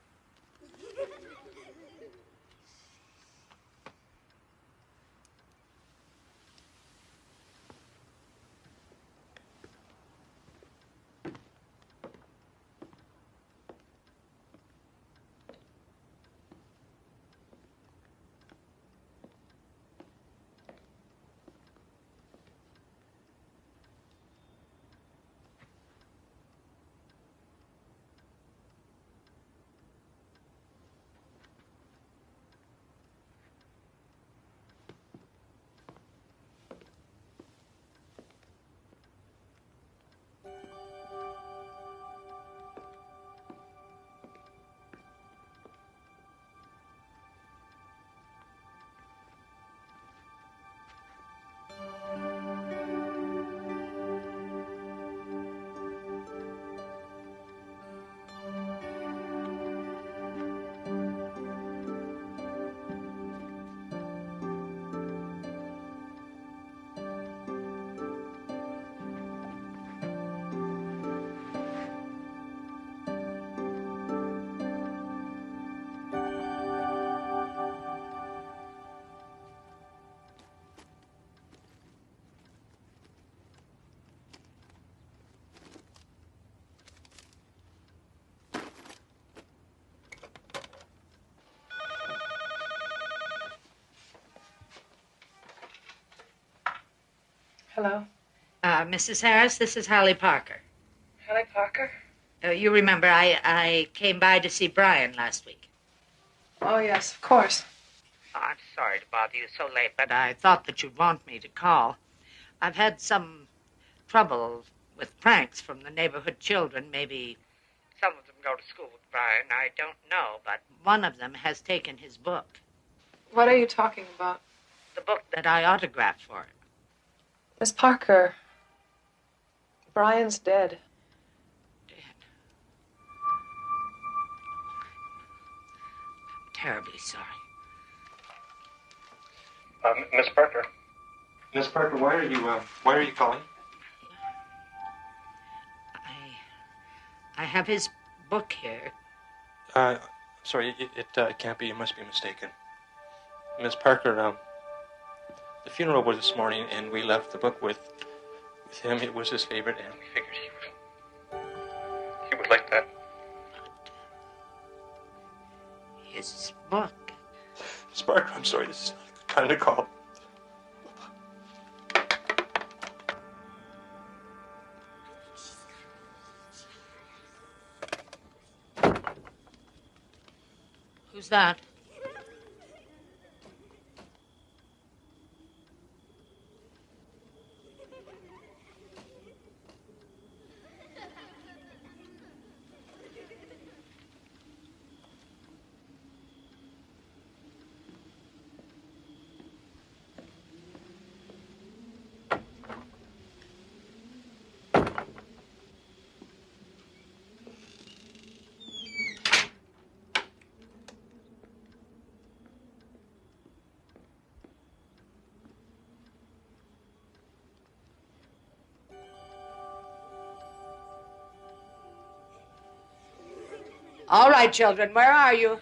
Hello? Mrs. Harris, this is Holly Parker. Hallie Parker? You remember I came by to see Brian last week. Oh, yes, of course. Oh, I'm sorry to bother you so late, but I thought that you'd want me to call. I've had some trouble with pranks from the neighborhood children. Maybe some of them go to school with Brian. I don't know, but one of them has taken his book. What are you talking about? The book that I autographed for him. Miss Parker, Brian's dead. Terribly sorry. Miss Parker. Miss Parker, why are you calling? I have his book here. Sorry, it can't be. You must be mistaken. Miss Parker, the funeral was this morning, and we left the book with him. It was his favorite, and we figured he would like that. His book? Miss Parker, I'm sorry, this is not the kind of call. Who's that? All right, children, where are you?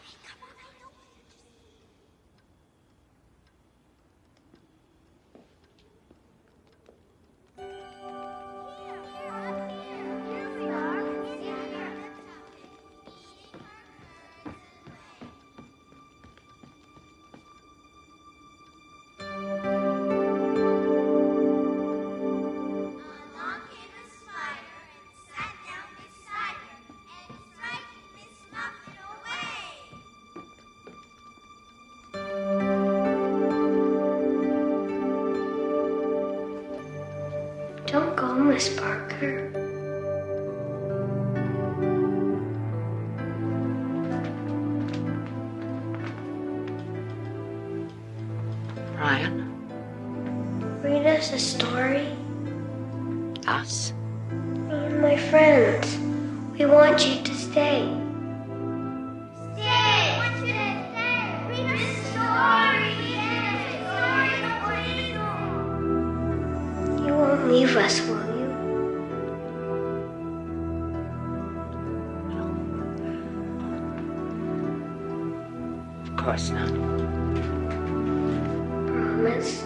Don't go, Miss Parker. Brian? Read us a story. Us? Me and my friends. We want you to stay. Stay! I want you to stay. Read us a story. You won't leave us, will you? Of course not. Promise.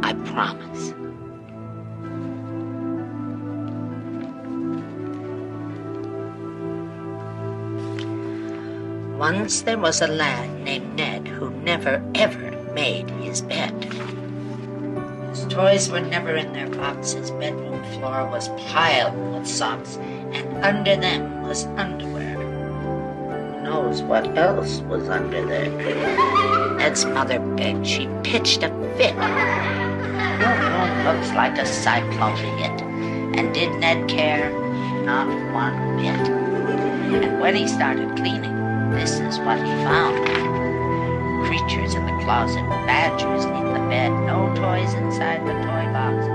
I promise. Once there was a lad named Ned who never, ever made his bed. His toys were never in their box. His bedroom floor was piled with socks, and under them was underwear. Who knows what else was under there? Ned's mother begged. She pitched a fit. Your room looks like a cyclone hit. And did Ned care? Not one bit. And when he started cleaning, this is what he found. Creatures in the closet, badgers in the bed, no toys inside the toy box.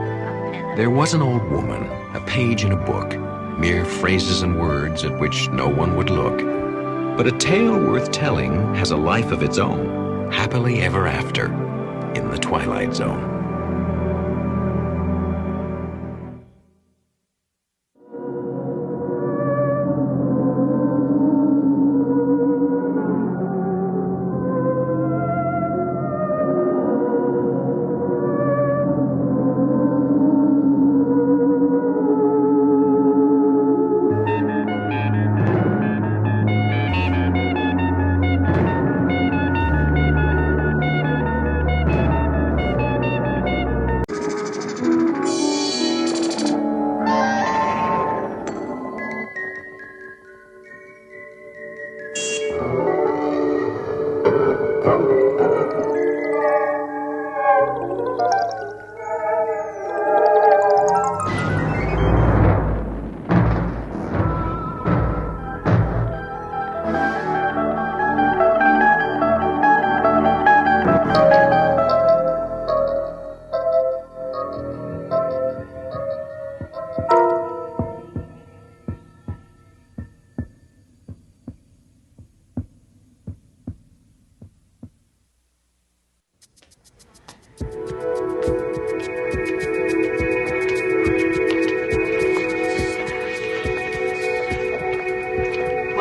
There was an old woman, a page in a book, mere phrases and words at which no one would look. But a tale worth telling has a life of its own, happily ever after, in the Twilight Zone.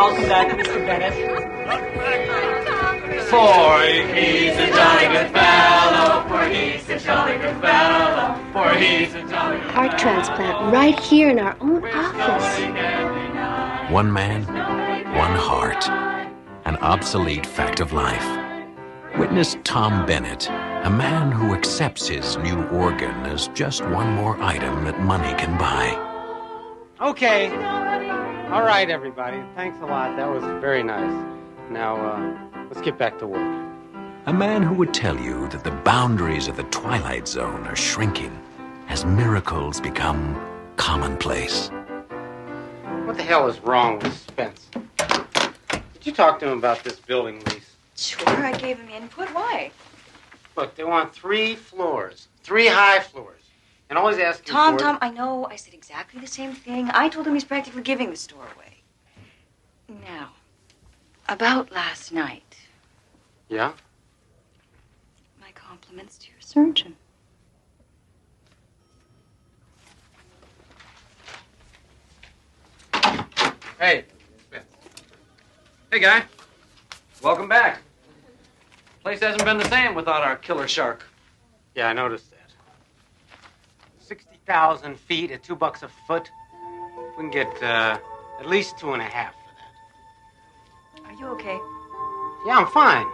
Welcome back, Mr. Bennett. For he's a jolly good fellow, for he's a jolly good fellow, for he's a jolly good Heart transplant right here in our own office. One man, one heart. An obsolete fact of life. Witness Tom Bennett, a man who accepts his new organ as just one more item that money can buy. Okay. All right, everybody. Thanks a lot. That was very nice. Now, let's get back to work. A man who would tell you that the boundaries of the Twilight Zone are shrinking as miracles become commonplace. What the hell is wrong with Spence? Did you talk to him about this building lease? Sure, I gave him input. Why? Look, they want 3 floors, 3 high floors, and always asking Tom, for... Tom, I know I said exactly the same thing. I told him he's practically giving the store away. Now, about last night. Yeah? My compliments to your surgeon. Hey. Hey, guy. Welcome back. Place hasn't been the same without our killer shark. Yeah, I noticed that. 60,000 feet at $2 a foot. We can get at least 2.5 for that. Are you okay? Yeah, I'm fine.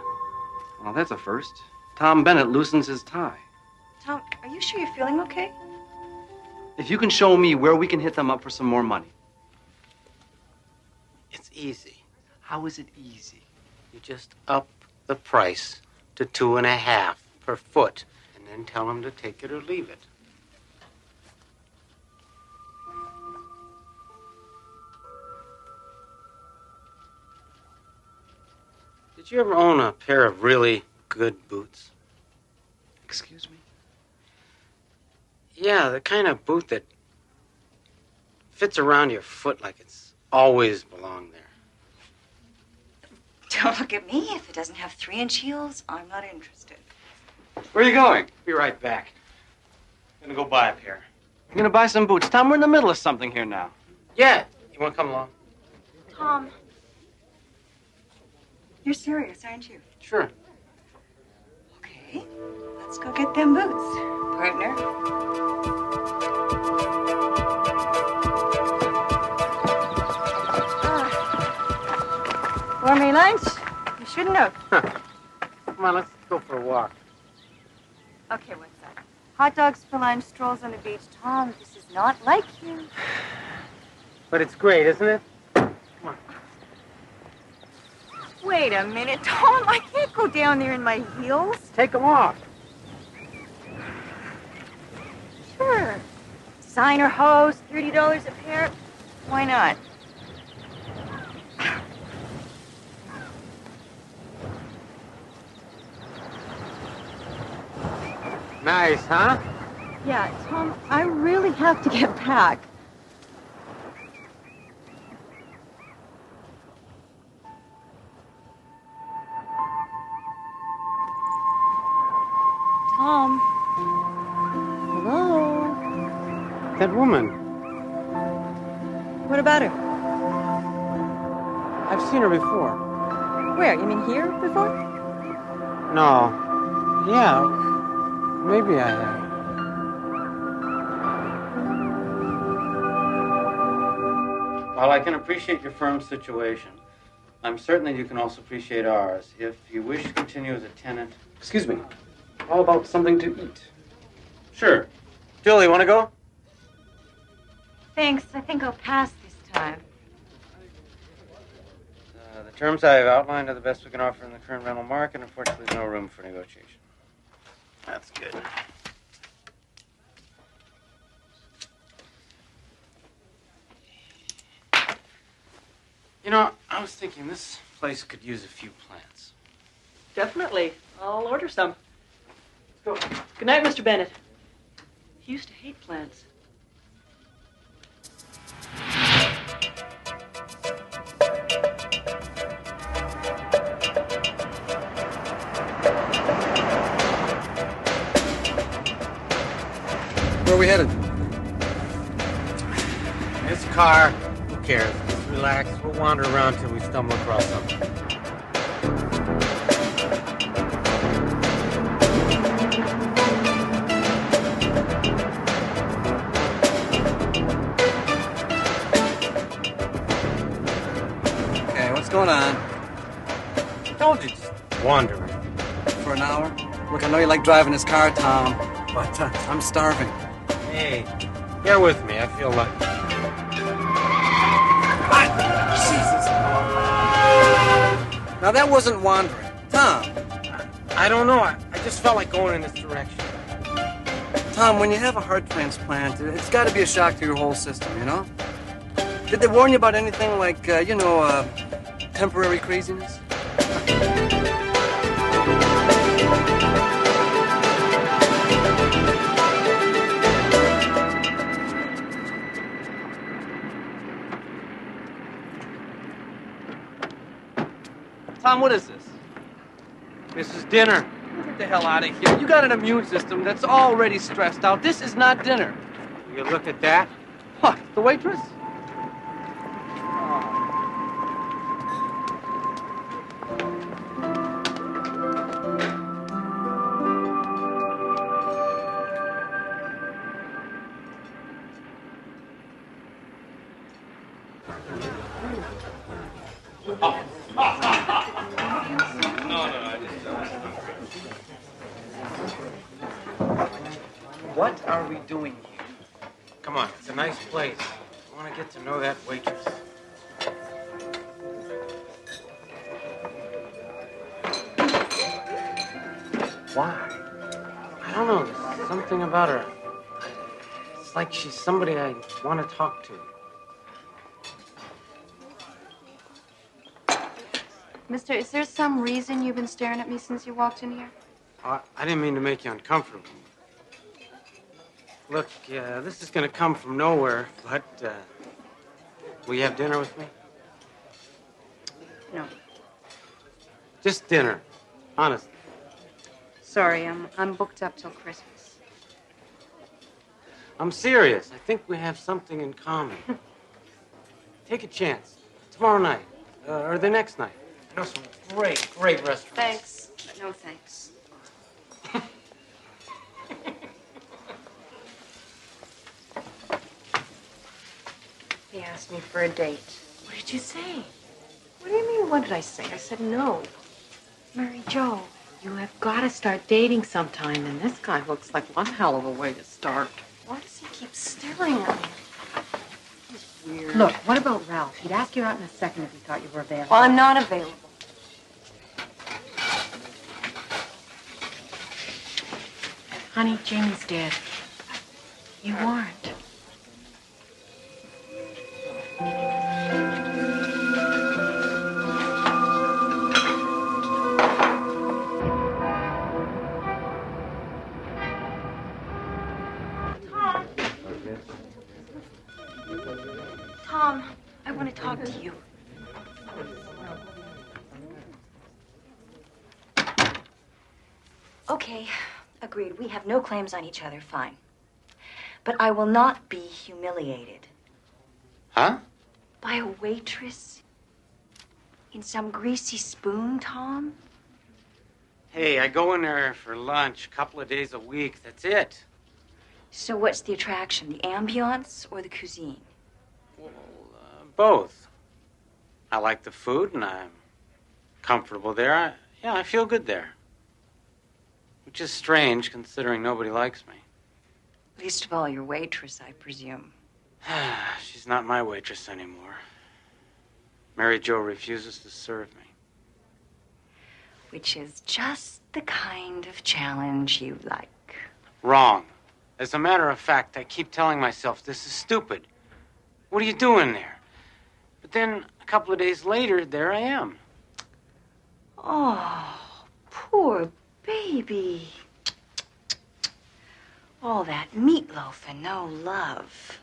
Well, that's a first. Tom Bennett loosens his tie. Tom, are you sure you're feeling okay? If you can show me where we can hit them up for some more money. It's easy. How is it easy? You just up the price to 2.5 per foot, and then tell them to take it or leave it. Did you ever own a pair of really good boots? Excuse me? Yeah, the kind of boot that fits around your foot like it's always belonged there. Don't look at me. If it doesn't have 3-inch heels, I'm not interested. Where are you going? Be right back. I'm gonna go buy a pair. You're gonna buy some boots. Tom, we're in the middle of something here now. Yeah. You wanna come along? Tom, you're serious, aren't you? Sure. Okay, let's go get them boots, partner. For me lunch? You shouldn't have. Come on, let's go for a walk. Okay, what's that? Hot dogs for lunch, strolls on the beach. Tom, this is not like you. But it's great, isn't it? Wait a minute, Tom. I can't go down there in my heels. Take them off. Sure. Designer hose, $30 a pair. Why not? Nice, huh? Yeah, Tom, I really have to get back. Tom. Hello? That woman. What about her? I've seen her before. Where? You mean here before? No. Yeah. Maybe I have. While I can appreciate your firm's situation, I'm certain that you can also appreciate ours. If you wish to continue as a tenant... Excuse me. How about something to eat? Sure. Julie, want to go? Thanks. I think I'll pass this time. The terms I have outlined are the best we can offer in the current rental market. Unfortunately, there's no room for negotiation. That's good. You know, I was thinking this place could use a few plants. Definitely. I'll order some. Let's go. Good night, Mr. Bennett. He used to hate plants. Where are we headed? This car, who cares? It's relax. We'll wander around till we stumble across something. Okay, what's going on? Told you, just wandering. For an hour? Look, I know you like driving this car, Tom, but I'm starving. Hey, bear with me. I feel lucky. Jesus. Now, that wasn't wandering. Tom. I don't know. I just felt like going in this direction. Tom, when you have a heart transplant, it's got to be a shock to your whole system, you know? Did they warn you about anything like, temporary craziness? Tom, what is this? This is dinner. Get the hell out of here. You got an immune system that's already stressed out. This is not dinner. You look at that. What, the waitress? What are we doing here? Come on, it's a nice place. I want to get to know that waitress. Why? I don't know. There's something about her. It's like she's somebody I want to talk to. Mister, is there some reason you've been staring at me since you walked in here? I didn't mean to make you uncomfortable. Look, this is going to come from nowhere, but will you have dinner with me? No. Just dinner. Honest. Sorry, I'm booked up till Christmas. I'm serious. I think we have something in common. Take a chance. Tomorrow night. Or the next night. I know some great restaurants. Thanks, but no thanks. He asked me for a date. What did you say? What do you mean, what did I say? I said no. Mary Jo, you have got to start dating sometime, and this guy looks like one hell of a way to start. Why does he keep staring at me? Weird. Look, what about Ralph? He'd ask you out in a second if he thought you were available. Well, I'm not available. Honey, Jamie's dead. You aren't. Tom, I want to talk to you. Okay, agreed. We have no claims on each other, fine. But I will not be humiliated. Huh? By a waitress? In some greasy spoon, Tom? Hey, I go in there for lunch a couple of days a week. That's it. So what's the attraction, the ambiance or the cuisine? Both. I like the food, and I'm comfortable there. I feel good there. Which is strange, considering nobody likes me. Least of all your waitress, I presume. She's not my waitress anymore. Mary Jo refuses to serve me. Which is just the kind of challenge you like. Wrong. As a matter of fact, I keep telling myself this is stupid. What are you doing there? But then, a couple of days later, there I am. Oh, poor baby. All that meatloaf and no love.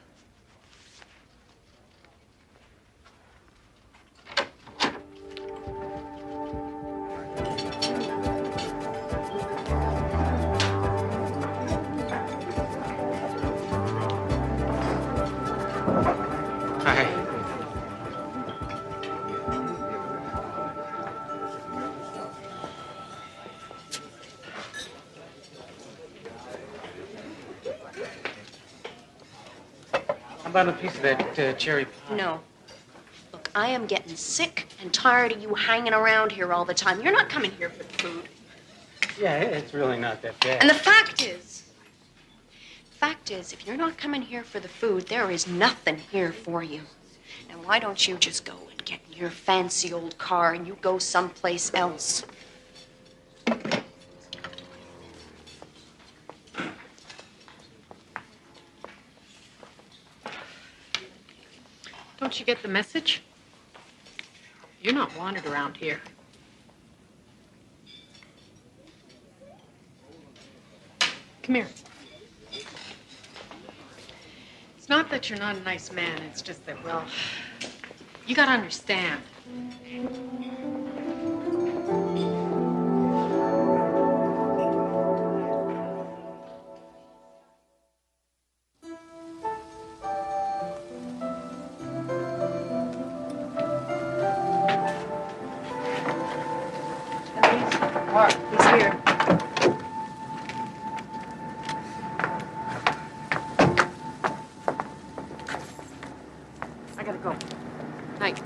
How about a piece of that cherry pie? No. Look, I am getting sick and tired of you hanging around here all the time. You're not coming here for the food. Yeah, it's really not that bad. And the fact is, if you're not coming here for the food, there is nothing here for you. Now, why don't you just go and get in your fancy old car and you go someplace else? Don't you get the message? You're not wanted around here. Come here. It's not that you're not a nice man. It's just that, well, you gotta understand. Mark, he's here. I gotta go. Night.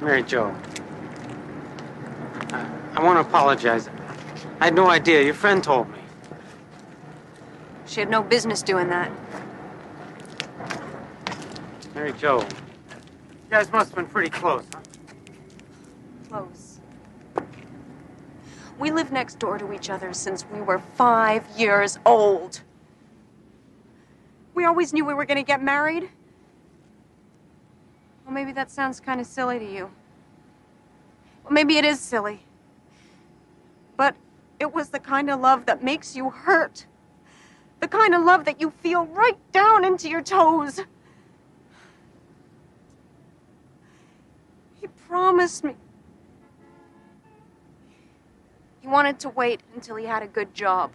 Mary Jo, I want to apologize. I had no idea. Your friend told me. She had no business doing that. Mary Jo, you guys must have been pretty close, huh? Close. We lived next door to each other since we were 5 years old. We always knew we were going to get married. Well, maybe that sounds kind of silly to you. Well, maybe it is silly. But it was the kind of love that makes you hurt. The kind of love that you feel right down into your toes. He promised me. He wanted to wait until he had a good job.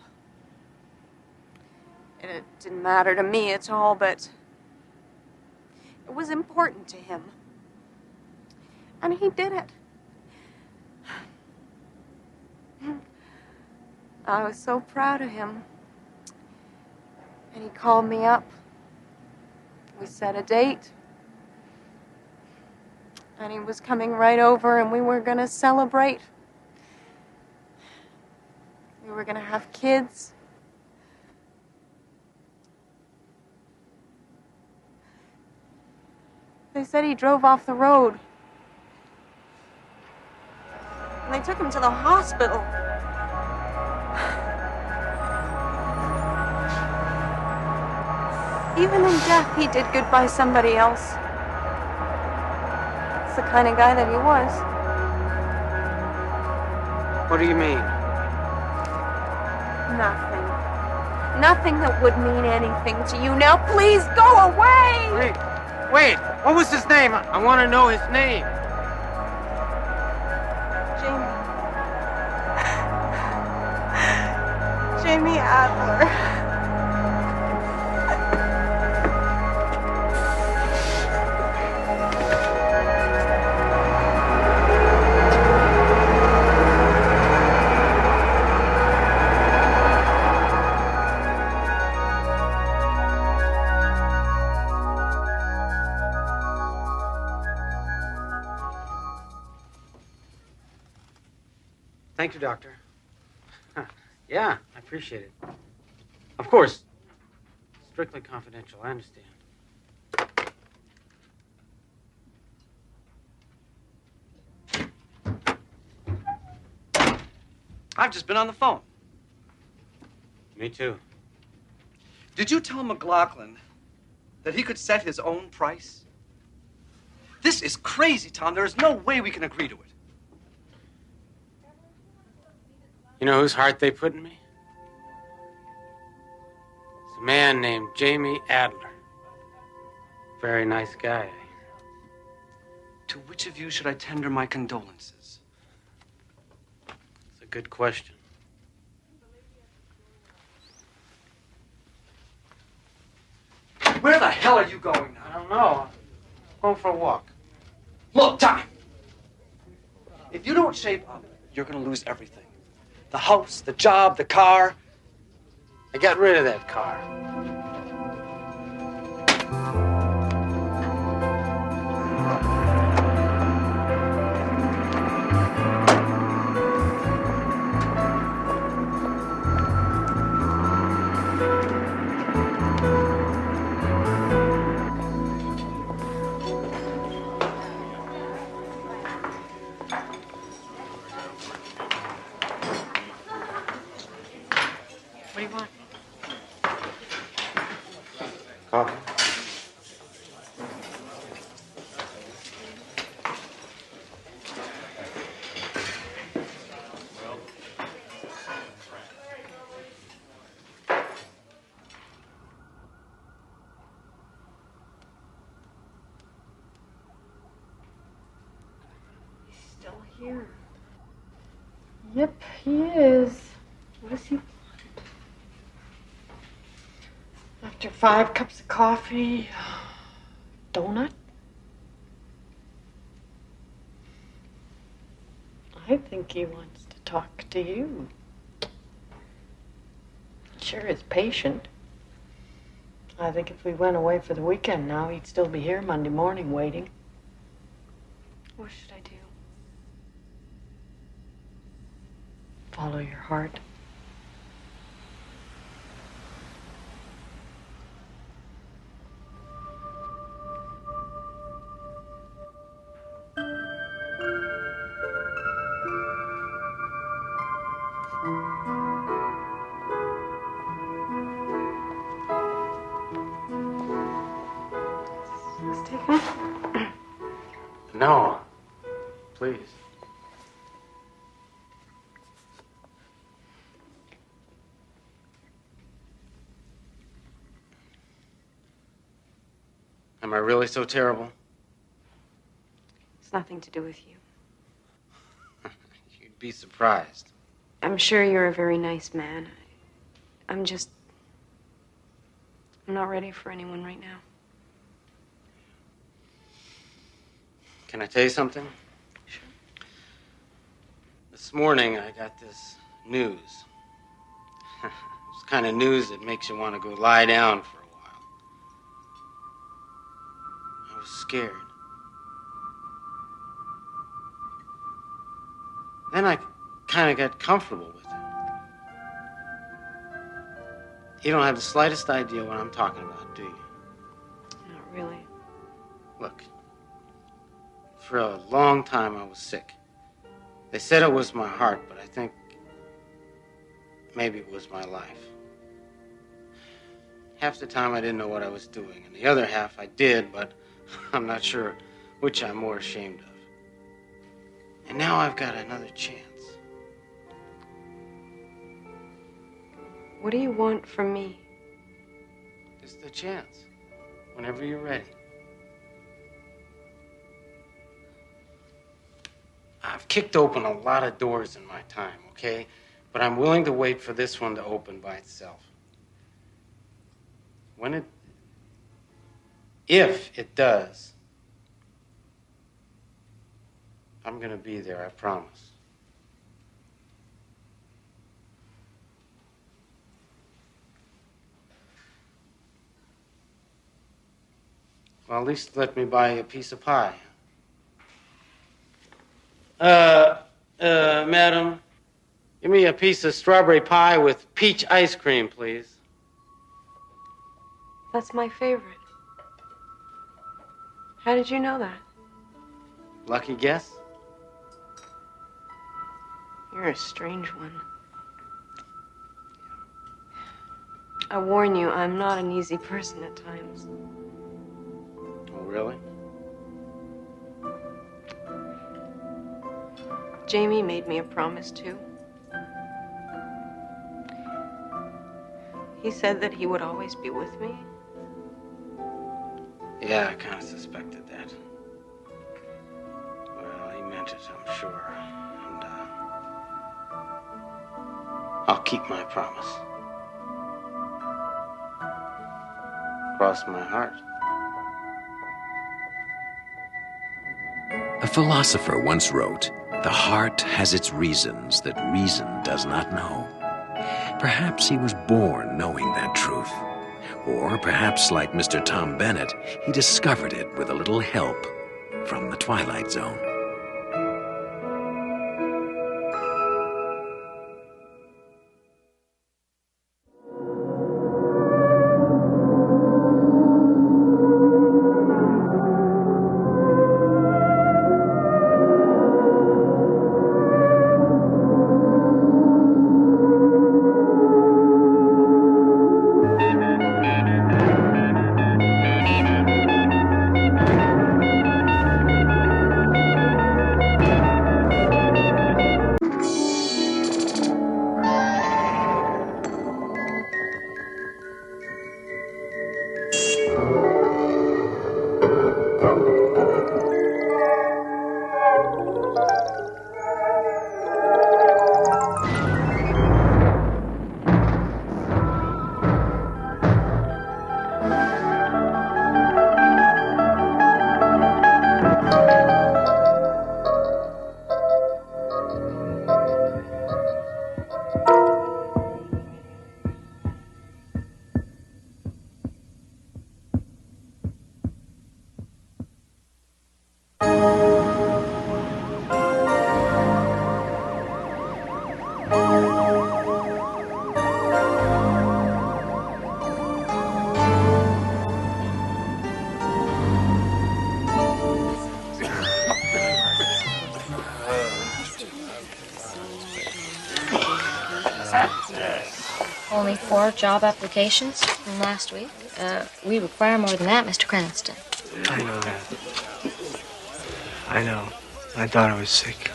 And it didn't matter to me at all, but it was important to him. And he did it. I was so proud of him. And he called me up. We set a date. And he was coming right over, and we were going to celebrate. We were going to have kids. They said he drove off the road. And they took him to the hospital. Even in death, he did good by somebody else. That's the kind of guy that he was. What do you mean? Nothing. Nothing that would mean anything to you. Now, please go away! Wait, what was his name? I want to know his name. Jamie Adler. Thank you, Doctor. Yeah, I appreciate it. Of course. Strictly confidential, I understand. I've just been on the phone. Me too. Did you tell McLaughlin that he could set his own price? This is crazy, Tom. There is no way we can agree to it. You know whose heart they put in me? It's a man named Jamie Adler. Very nice guy. To which of you should I tender my condolences? It's a good question. Where the hell are you going now? I don't know. Going for a walk. Look, Tom. If you don't shape up, you're going to lose everything. The house, the job, the car. I got rid of that car. What do you want? Coffee. Still here. Yep, he is. What does he want? After 5 cups of coffee, donut? I think he wants to talk to you. Sure is patient. I think if we went away for the weekend now, he'd still be here Monday morning waiting. What should I do? Follow your heart. No. Please. Am I really so terrible? It's nothing to do with you. You'd be surprised. I'm sure you're a very nice man. I'm not ready for anyone right now. Can I tell you something? Sure. This morning, I got this news. It's the kind of news that makes you want to go lie down for a while. I was scared. Then I kind of got comfortable with it. You don't have the slightest idea what I'm talking about, do you? Not really. Look, for a long time I was sick. They said it was my heart, but I think maybe it was my life. Half the time I didn't know what I was doing, and the other half I did, but I'm not sure which I'm more ashamed of. And now I've got another chance. What do you want from me? Just a chance, whenever you're ready. I've kicked open a lot of doors in my time, okay? But I'm willing to wait for this one to open by itself. If it does, I'm gonna be there, I promise. Well, at least let me buy you a piece of pie. Madam, give me a piece of strawberry pie with peach ice cream, please. That's my favorite. How did you know that? Lucky guess? You're a strange one. I warn you, I'm not an easy person at times. Oh, really? Jamie made me a promise, too. He said that he would always be with me. Yeah, I kind of suspected that. Well, he meant it, I'm sure. And, I'll keep my promise. Cross my heart. A philosopher once wrote, "The heart has its reasons that reason does not know." Perhaps he was born knowing that truth. Or perhaps, like Mr. Tom Bennett, he discovered it with a little help from the Twilight Zone. Only 4 job applications from last week. We require more than that, Mr. Cranston. I know that. I know. I thought I was sick.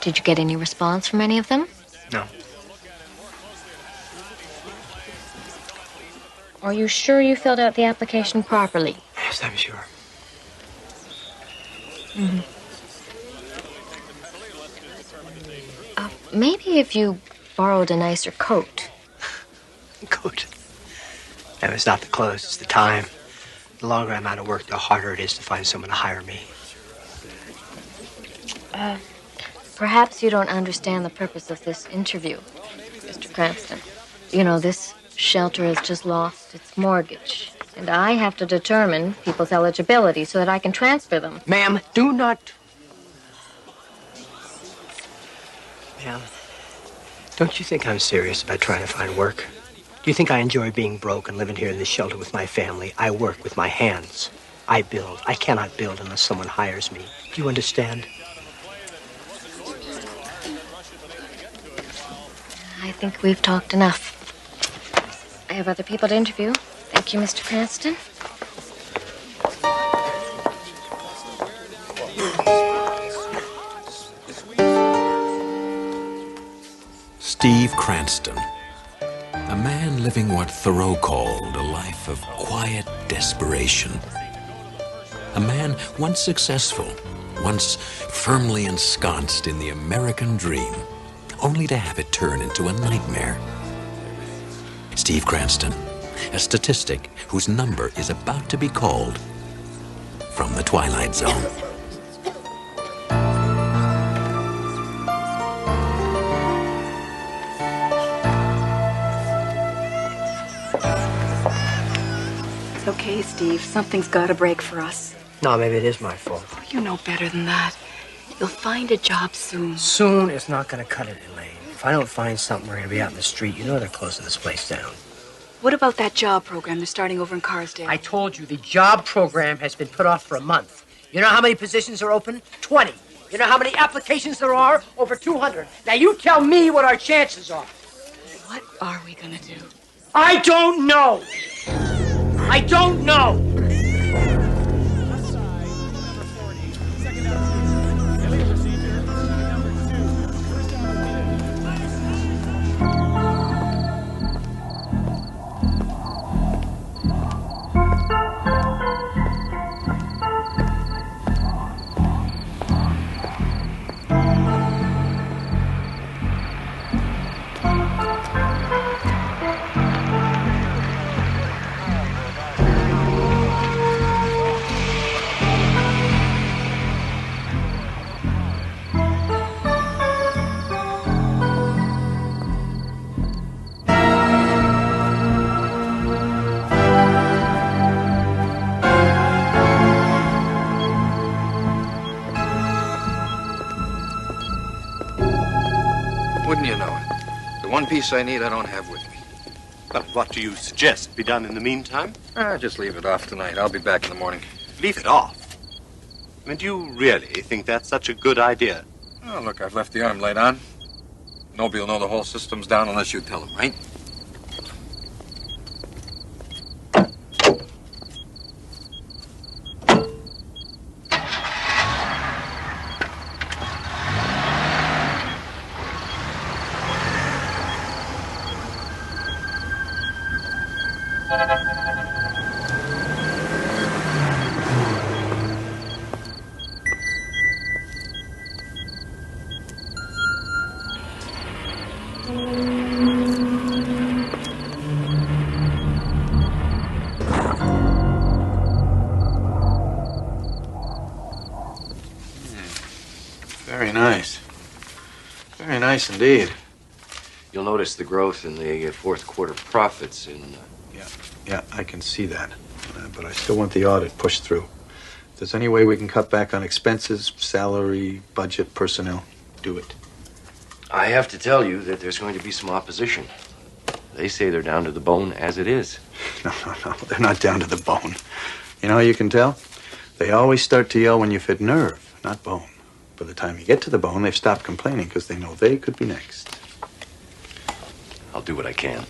Did you get any response from any of them? No. Are you sure you filled out the application properly? Yes, I'm sure. Maybe if you borrowed a nicer coat. Coat? No, it's not the clothes, it's the time. The longer I'm out of work, the harder it is to find someone to hire me. Perhaps you don't understand the purpose of this interview, Mr. Cranston. You know, this shelter has just lost its mortgage, and I have to determine people's eligibility so that I can transfer them. Ma'am, do not... Ma'am, don't you think I'm serious about trying to find work? Do you think I enjoy being broke and living here in this shelter with my family? I work with my hands. I build. I cannot build unless someone hires me. Do you understand? I think we've talked enough. I have other people to interview. Thank you, Mr. Cranston. Steve Cranston, a man living what Thoreau called a life of quiet desperation. A man once successful, once firmly ensconced in the American dream, only to have it turn into a nightmare. Steve Cranston, a statistic whose number is about to be called from the Twilight Zone. It's okay, Steve. Something's got to break for us. No, maybe it is my fault. Oh, you know better than that. You'll find a job soon. Soon is not going to cut it, Elaine. If I don't find something, we're going to be out in the street. You know they're closing this place down. What about that job program they're starting over in Carsdale? I told you, the job program has been put off for a month. You know how many positions are open? 20. You know how many applications there are? Over 200. Now you tell me what our chances are. What are we gonna do? I don't know. I don't know. The one piece I need I don't have with me. Well, what do you suggest be done in the meantime? Just leave it off tonight. I'll be back in the morning. Leave it off? I mean, do you really think that's such a good idea? Oh, look, I've left the arm light on. Nobody will know the whole system's down unless you tell them, right? Very nice. Very nice indeed. You'll notice the growth in the fourth quarter profits in... Yeah, I can see that. But I still want the audit pushed through. If there's any way we can cut back on expenses, salary, budget, personnel, do it. I have to tell you that there's going to be some opposition. They say they're down to the bone as it is. No, they're not down to the bone. You know how you can tell? They always start to yell when you've hit nerve, not bone. By the time you get to the bone, they've stopped complaining because they know they could be next. I'll do what I can.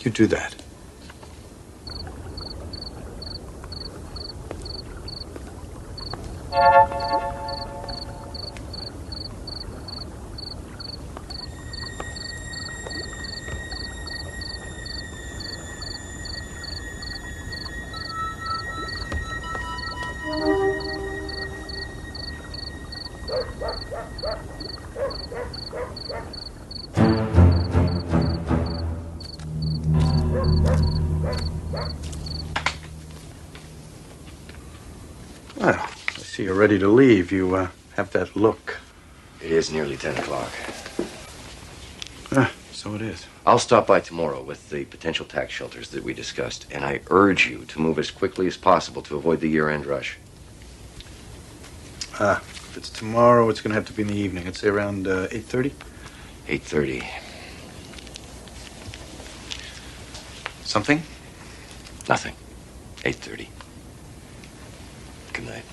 You do that. Well, I see you're ready to leave. You have that look. It is nearly 10 o'clock. So it is. I'll stop by tomorrow with the potential tax shelters that we discussed, and I urge you to move as quickly as possible to avoid the year-end rush. If it's tomorrow, it's going to have to be in the evening. I'd say around 8:30? 8:30. Something? Nothing. 8:30. Good night.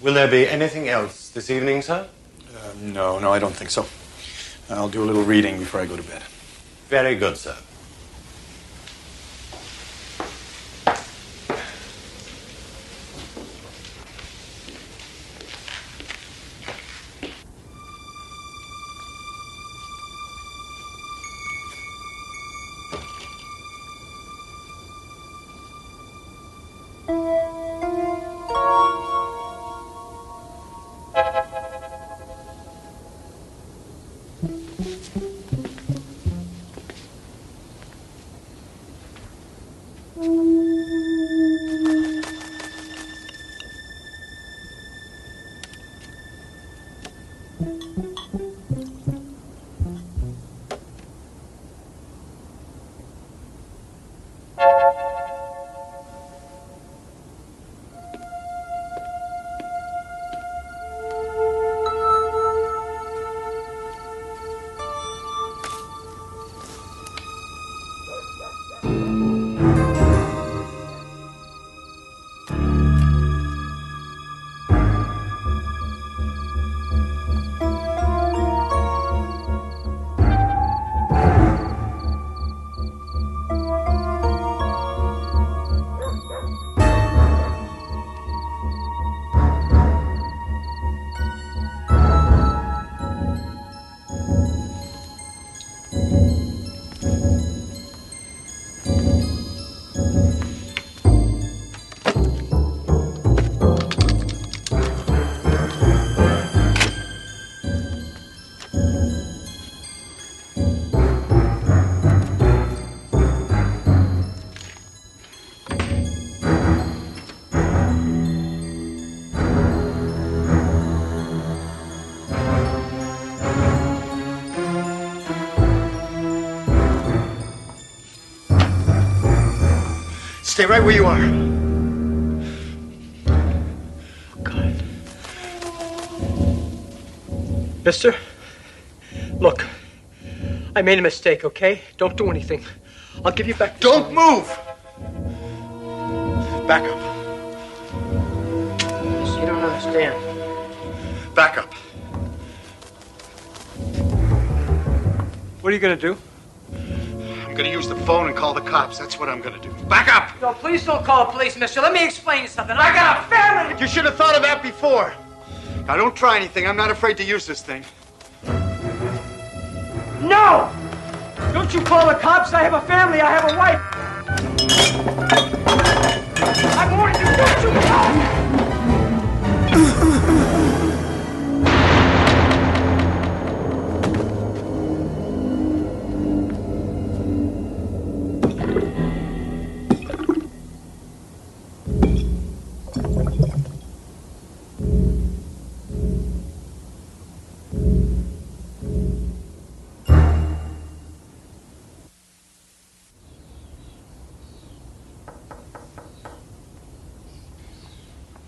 Will there be anything else this evening, sir? No, I don't think so. I'll do a little reading before I go to bed. Very good, sir. Stay right where you are. God. Mister, look, I made a mistake, okay? Don't do anything. I'll give you back. Don't move! Back up. Mister, you don't understand. Back up. What are you gonna do? I'm gonna use the phone and call the cops. That's what I'm gonna do. Back up! No, please don't call the police, mister. Let me explain you something. I got a family! You should have thought of that before. Now, don't try anything. I'm not afraid to use this thing. No! Don't you call the cops. I have a family. I have a wife. I'm warning you. Don't you call!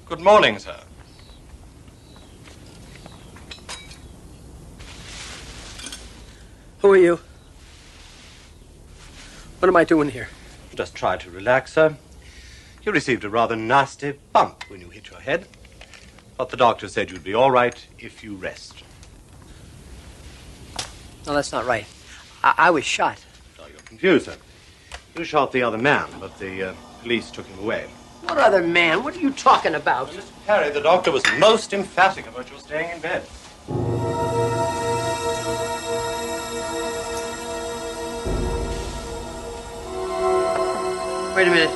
Good morning, sir. Who are you? What am I doing here? Just try to relax, sir. You received a rather nasty bump when you hit your head. But the doctor said you'd be all right if you rest. No, that's not right. I was shot. So you're confused, sir. You shot the other man, but the police took him away. What other man? What are you talking about? Mr. Perry, the doctor was most emphatic about your staying in bed. Wait a minute.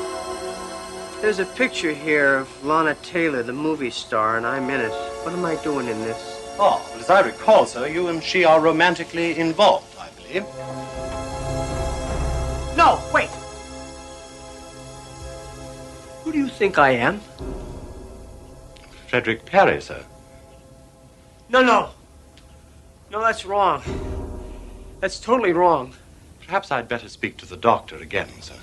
There's a picture here of Lana Taylor, the movie star, and I'm in it. What am I doing in this? Oh, well, as I recall, sir, you and she are romantically involved, I believe. No, wait. Who do you think I am? Frederick Perry, sir. No, no. No, that's wrong. That's totally wrong. Perhaps I'd better speak to the doctor again, sir.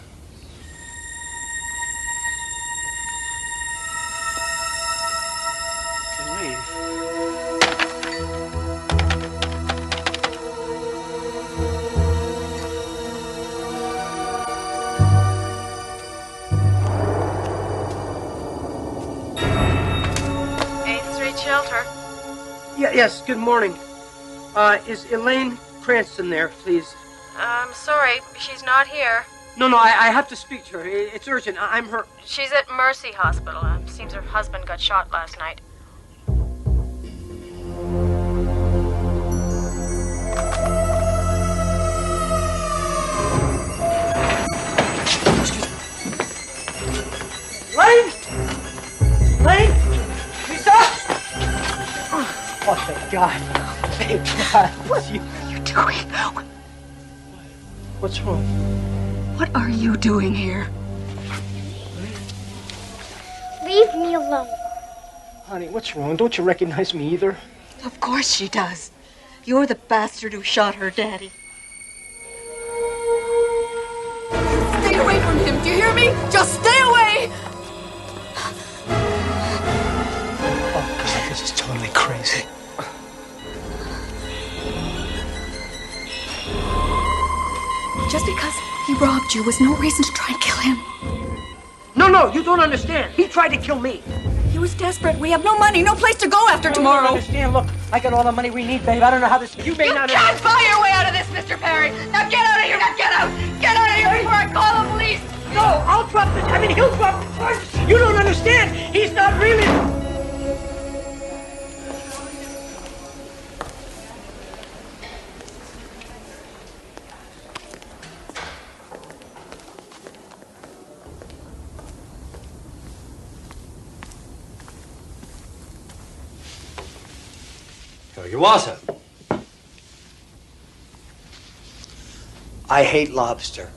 Shelter. Yes, good morning. Is Elaine Cranston there, please? I'm sorry, she's not here. No, I have to speak to her. It's urgent. I'm her... She's at Mercy Hospital. Seems her husband got shot last night. Elaine? Elaine? Lisa? Oh, thank God. Thank God. What are you doing? What's wrong? What are you doing here? Leave me alone. Honey, what's wrong? Don't you recognize me either? Of course she does. You're the bastard who shot her daddy. Stay away from him, do you hear me? Just stay away! Oh, God, this is totally crazy. Just because he robbed you was no reason to try and kill him. No, you don't understand. He tried to kill me. He was desperate. We have no money, no place to go after tomorrow. You don't understand. Look, I got all the money we need, babe. I don't know how this... You may not... You can't buy your way out of this, Mr. Perry. Now get out of here. Now get out. Get out of here before I call the police. No, I'll drop the... I mean, he'll drop the charge. You don't understand. He's not really... Here you are, sir. I hate lobster.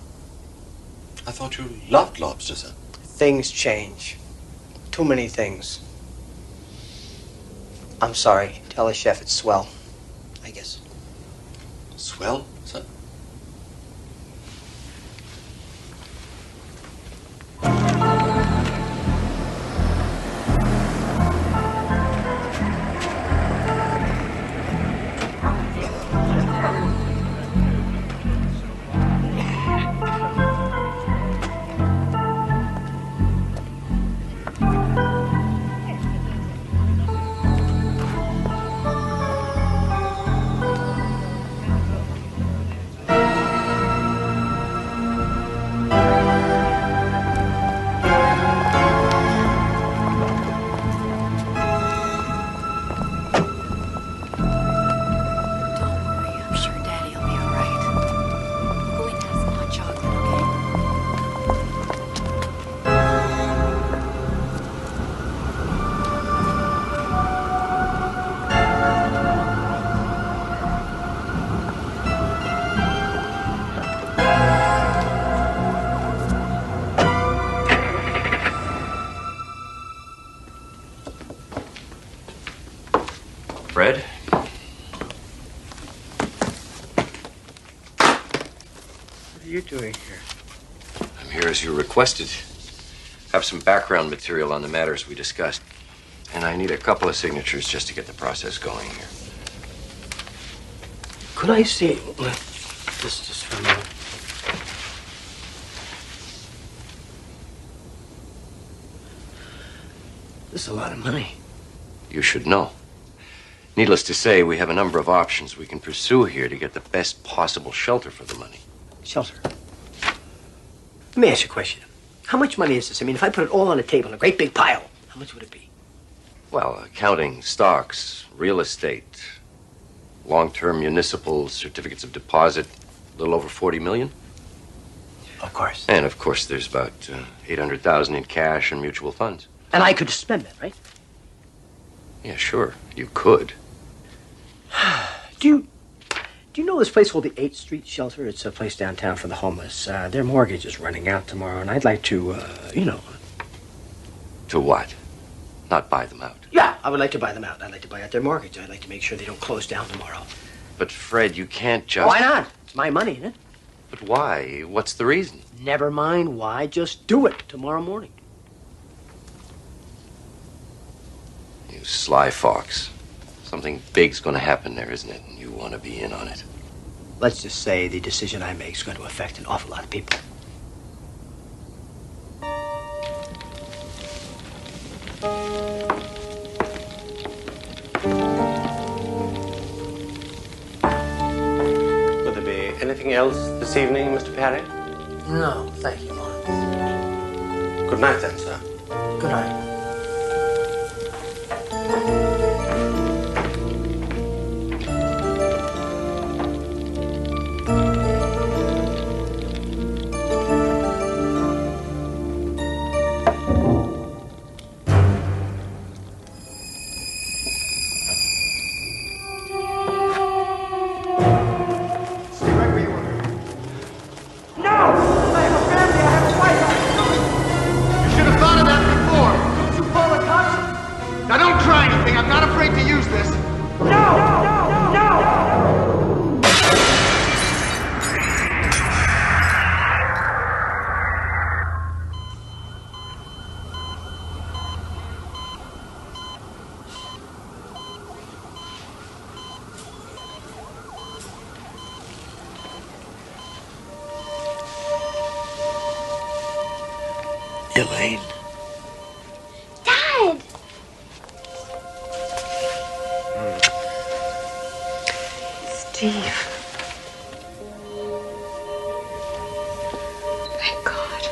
I thought you loved lobster, sir. Things change. Too many things. I'm sorry. Tell the chef it's swell, I guess. Swell, sir? Fred. What are you doing here? I'm here as you requested. Have some background material on the matters we discussed. And I need a couple of signatures just to get the process going here. Could I see this just for a minute? This is a lot of money. You should know. Needless to say, we have a number of options we can pursue here to get the best possible shelter for the money. Shelter. Let me ask you a question. How much money is this? I mean, if I put it all on a table in a great big pile, how much would it be? Well, counting stocks, real estate, long-term municipal certificates of deposit, a little over 40 million. Of course. And, of course, there's about 800,000 in cash and mutual funds. And I could spend that, right? Yeah, sure. You could. Do you know this place called the 8th Street Shelter? It's a place downtown for the homeless. Their mortgage is running out tomorrow, and I'd like to, To what? Not buy them out. Yeah, I would like to buy them out. I'd like to buy out their mortgage. I'd like to make sure they don't close down tomorrow. But, Fred, you can't just... Why not? It's my money, isn't it? But why? What's the reason? Never mind why. Just do it tomorrow morning. You sly fox. Something big's going to happen there, isn't it? And you want to be in on it. Let's just say the decision I make is going to affect an awful lot of people. Would there be anything else this evening, Mr. Perry? No, thank you, Lawrence. Good night, then, sir. Good night. Elaine. Dad! Steve. Thank God.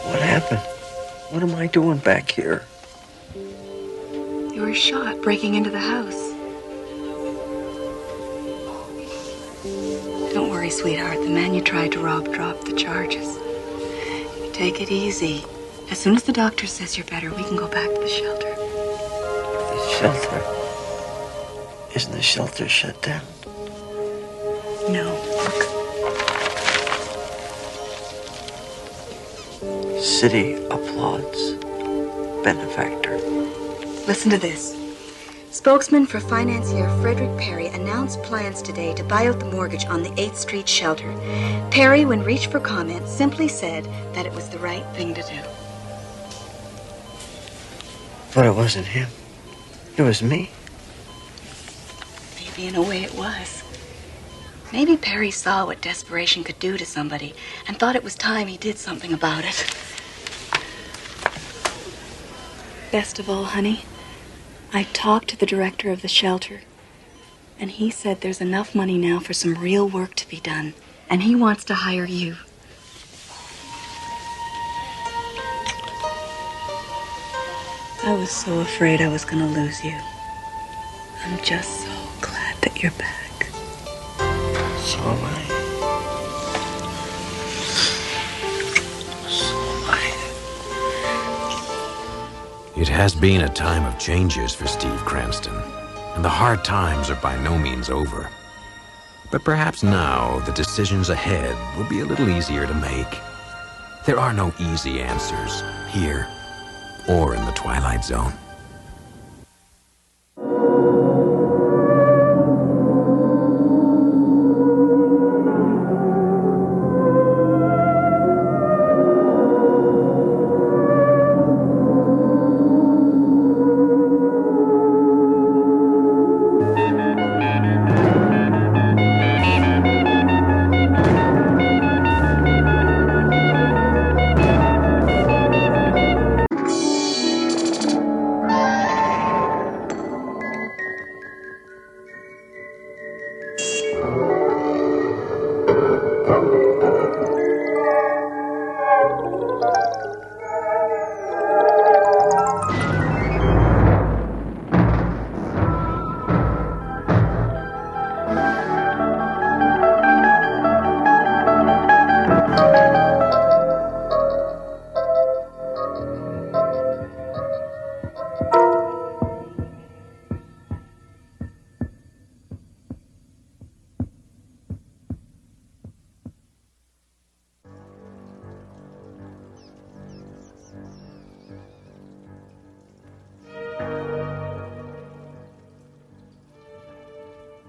What happened? What am I doing back here? You were shot breaking into the house. Don't worry, sweetheart. The man you tried to rob dropped the charges. Take it easy. As soon as the doctor says you're better, we can go back to the shelter. The shelter? Isn't the shelter shut down? No. City applauds. Benefactor. Listen to this. Spokesman for financier Frederick Perry announced plans today to buy out the mortgage on the 8th Street shelter. Perry, when reached for comment, simply said that it was the right thing to do. But it wasn't him. It was me. Maybe in a way it was. Maybe Perry saw what desperation could do to somebody and thought it was time he did something about it. Best of all, honey, I talked to the director of the shelter, and he said there's enough money now for some real work to be done, and he wants to hire you. I was so afraid I was going to lose you. I'm just so glad that you're back. So am I. So am I. It has been a time of changes for Steve Cranston, and the hard times are by no means over. But perhaps now the decisions ahead will be a little easier to make. There are no easy answers here or in the Twilight Zone.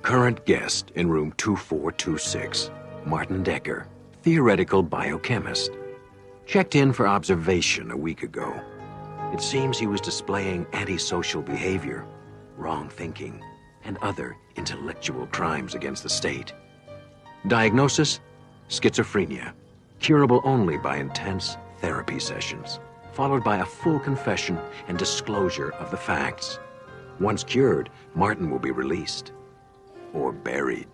Current guest in room 2426, Martin Decker, theoretical biochemist. Checked in for observation a week ago. It seems he was displaying antisocial behavior, wrong thinking, and other intellectual crimes against the state. Diagnosis: schizophrenia, curable only by intense therapy sessions, followed by a full confession and disclosure of the facts. Once cured, Martin will be released. Or buried.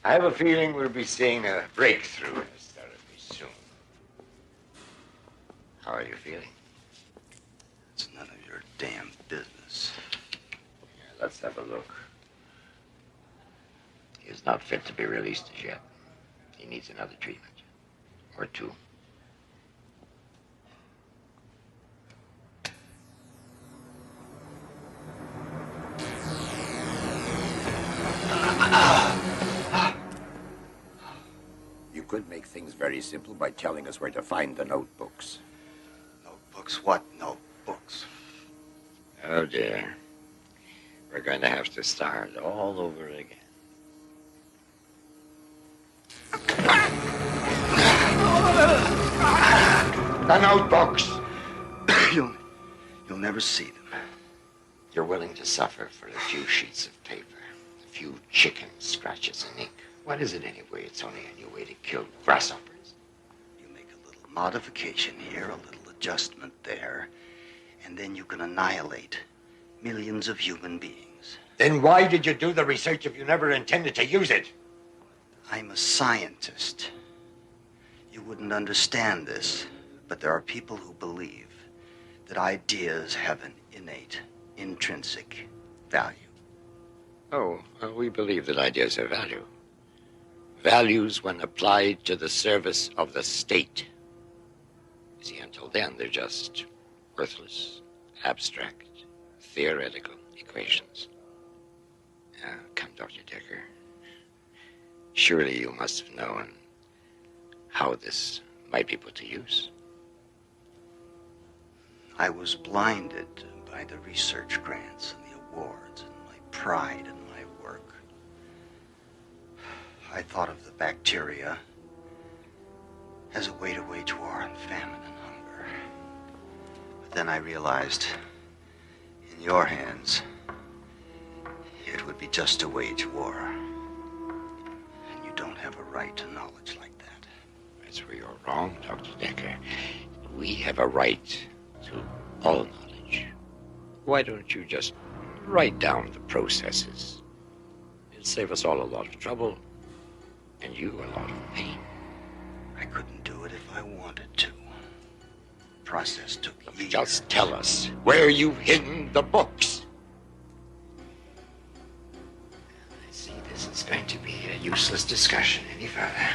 I have a feeling we'll be seeing a breakthrough in this therapy soon. How are you feeling? It's none of your damn business. Yeah, let's have a look. He is not fit to be released as yet. He needs another treatment. Or two. You could make things very simple by telling us where to find the notebooks. Notebooks? What notebooks? Oh, dear. We're going to have to start all over again. The notebooks! You'll never see them. You're willing to suffer for a few sheets of paper, a few chicken scratches and ink. What is it anyway? It's only a new way to kill grasshoppers. You make a little modification here, a little adjustment there, and then you can annihilate millions of human beings. Then why did you do the research if you never intended to use it? I'm a scientist. You wouldn't understand this, but there are people who believe that ideas have an innate, intrinsic value. Oh, well, we believe that ideas have value. Values when applied to the service of the state. You see, until then, they're just worthless, abstract, theoretical equations. Come, Dr. Decker. Surely you must have known how this might be put to use. I was blinded by the research grants and the awards and my pride in my work. I thought of the bacteria as a way to wage war on famine and hunger. But then I realized, in your hands, it would be just to wage war. And you don't have a right to knowledge like that. That's where you're wrong, Dr. Decker. We have a right to all knowledge. Why don't you just write down the processes? It'll save us all a lot of trouble, and you a lot of pain. I couldn't do it if I wanted to. process took years. Just tell us where you've hidden the books. I see this is going to be a useless discussion any further.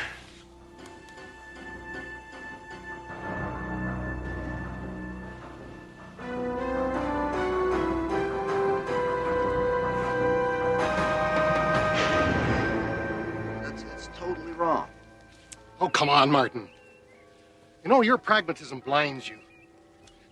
That's totally wrong. Oh, come on, Martin. You know, your pragmatism blinds you.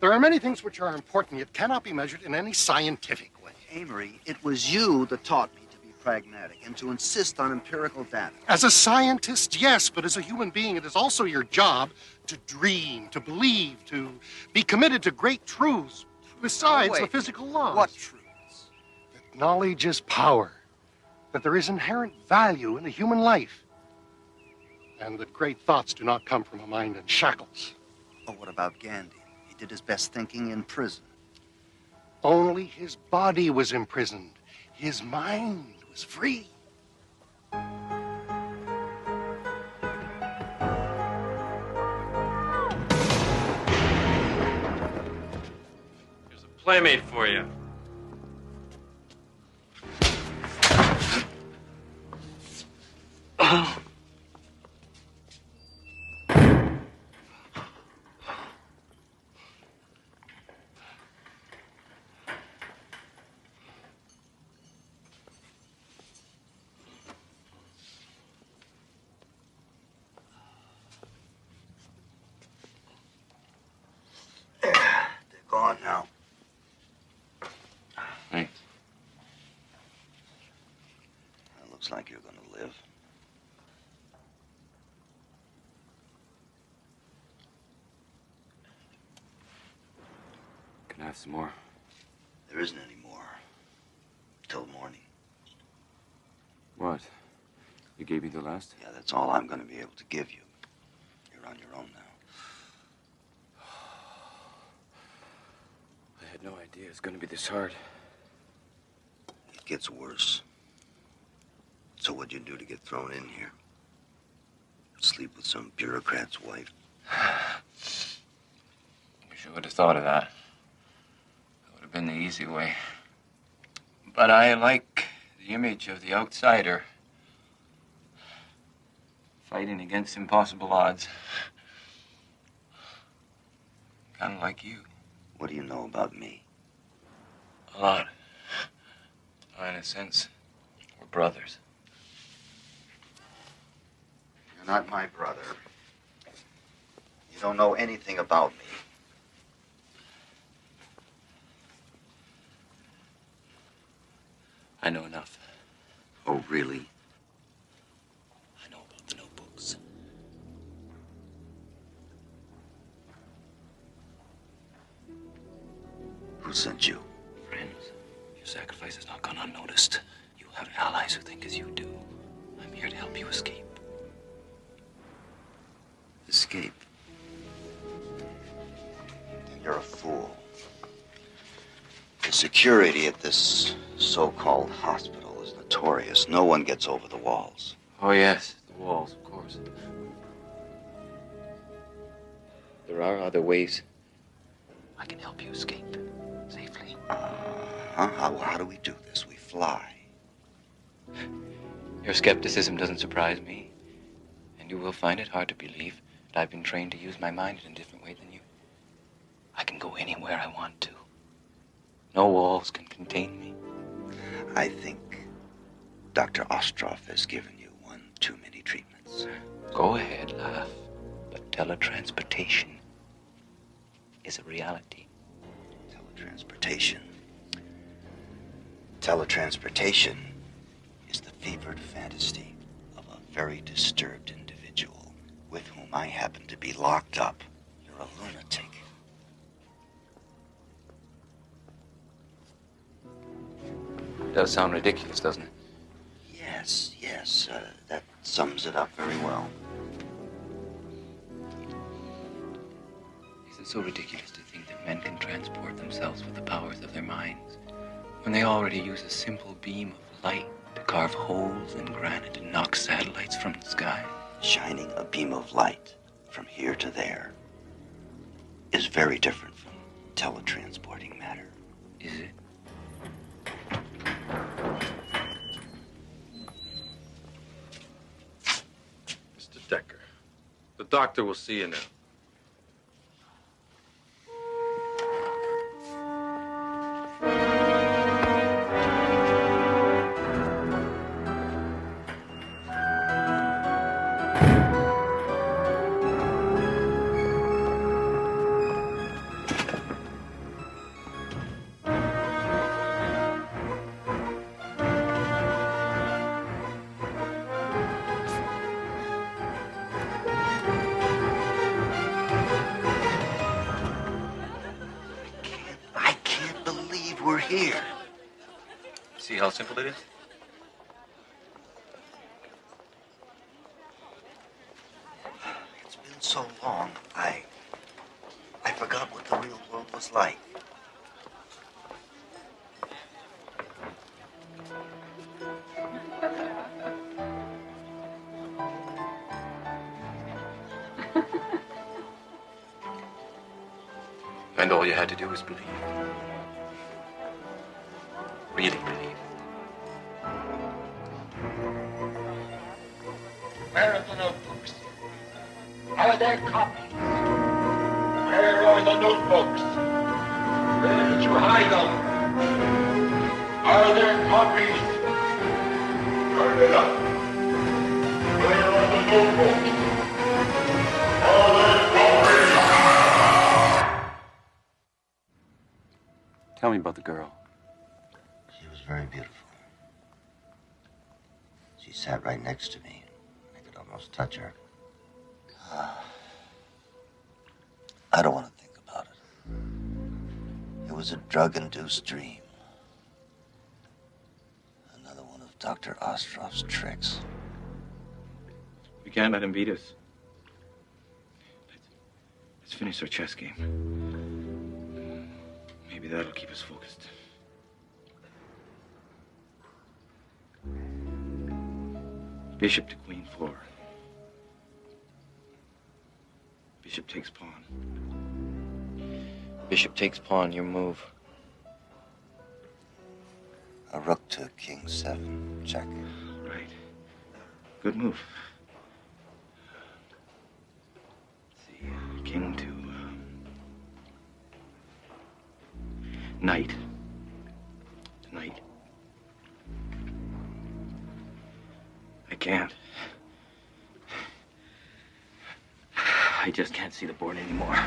There are many things which are important yet cannot be measured in any scientific way. Amory, it was you that taught me to be pragmatic and to insist on empirical data. As a scientist, yes, but as a human being, it is also your job to dream, to believe, to be committed to great truths besides the physical laws. What truths? That knowledge is power, that there is inherent value in a human life, and that great thoughts do not come from a mind in shackles. Oh, what about Gandhi? He did his best thinking in prison. Only his body was imprisoned. His mind was free. Here's a playmate for you. They're gone now. Thanks. It looks like you're going to live. Can I have some more? There isn't any more. Till morning. What? You gave me the last? Yeah, that's all I'm going to be able to give you. You're on your own now. I had no idea it's going to be this hard. It gets worse. So what'd you do to get thrown in here? Sleep with some bureaucrat's wife? Wish I would have thought of that. That would have been the easy way. But I like the image of the outsider. Fighting against impossible odds. Kind of like you. What do you know about me? A lot. In a sense, we're brothers. You're not my brother. You don't know anything about me. I know enough. Oh, really? I know about the notebooks. Who sent you? Friends, your sacrifice has not gone unnoticed. You have allies who think as you do. I'm here to help you escape. Escape? Then you're a fool. The security at this so-called hospital is notorious. No one gets over the walls. Oh, yes, the walls, of course. There are other ways. I can help you escape safely. How do we do this? We fly. Your skepticism doesn't surprise me. And you will find it hard to believe that I've been trained to use my mind in a different way than you. I can go anywhere I want to. No walls can contain me. I think Dr. Ostroff has given you one too many treatments. Go ahead, laugh. But teletransportation is a reality. Teletransportation. Teletransportation is the fevered fantasy of a very disturbed individual with whom I happen to be locked up. You're a lunatic. It does sound ridiculous, doesn't it? Yes, that sums it up very well. Is it so ridiculous to think that men can transport themselves with the powers of their minds when they already use a simple beam of light to carve holes in granite and knock satellites from the sky? Shining a beam of light from here to there is very different from teletransporting matter. Is it? Mr. Decker, the doctor will see you now. I can't believe we're here. See how simple it is? It's been so long, I forgot what the real world was like. And all you had to do was believe. Really believe. Where are the notebooks? Are there copies? Where are the notebooks? Where did you hide them? Are there copies? Turn it up. Where are the notebooks? Are there copies? Tell me about the girl. She was very beautiful. She sat right next to me. I could almost touch her. I don't want to think about it. It was a drug-induced dream. Another one of Dr. Ostrov's tricks. We can't let him beat us. Let's finish our chess game. Maybe that'll keep us focused. Bishop to queen 4. Bishop takes pawn. Bishop takes pawn, your move. A rook to king 7, check. Right. Good move. Let's see, king to knight. Knight. I can't. I just can't see the board anymore.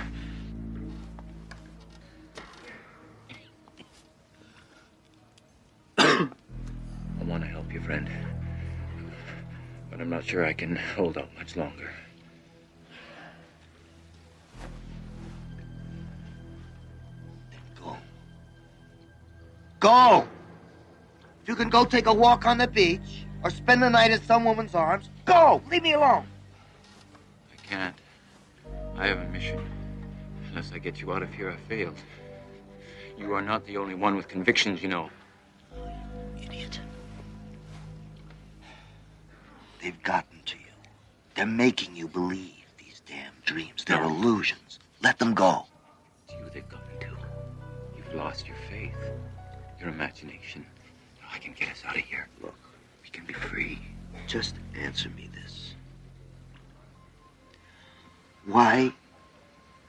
I want to help you, friend. But I'm not sure I can hold out much longer. Go! If you can go take a walk on the beach or spend the night in some woman's arms, go! Leave me alone! I can't. I have a mission. Unless I get you out of here, I failed. You are not the only one with convictions, you know. Idiot. They've gotten to you. They're making you believe these damn dreams. They're illusions. Let them go. It's you they've gotten to. You've lost your faith, your imagination. I can get us out of here. Look, we can be free. Just answer me this. Why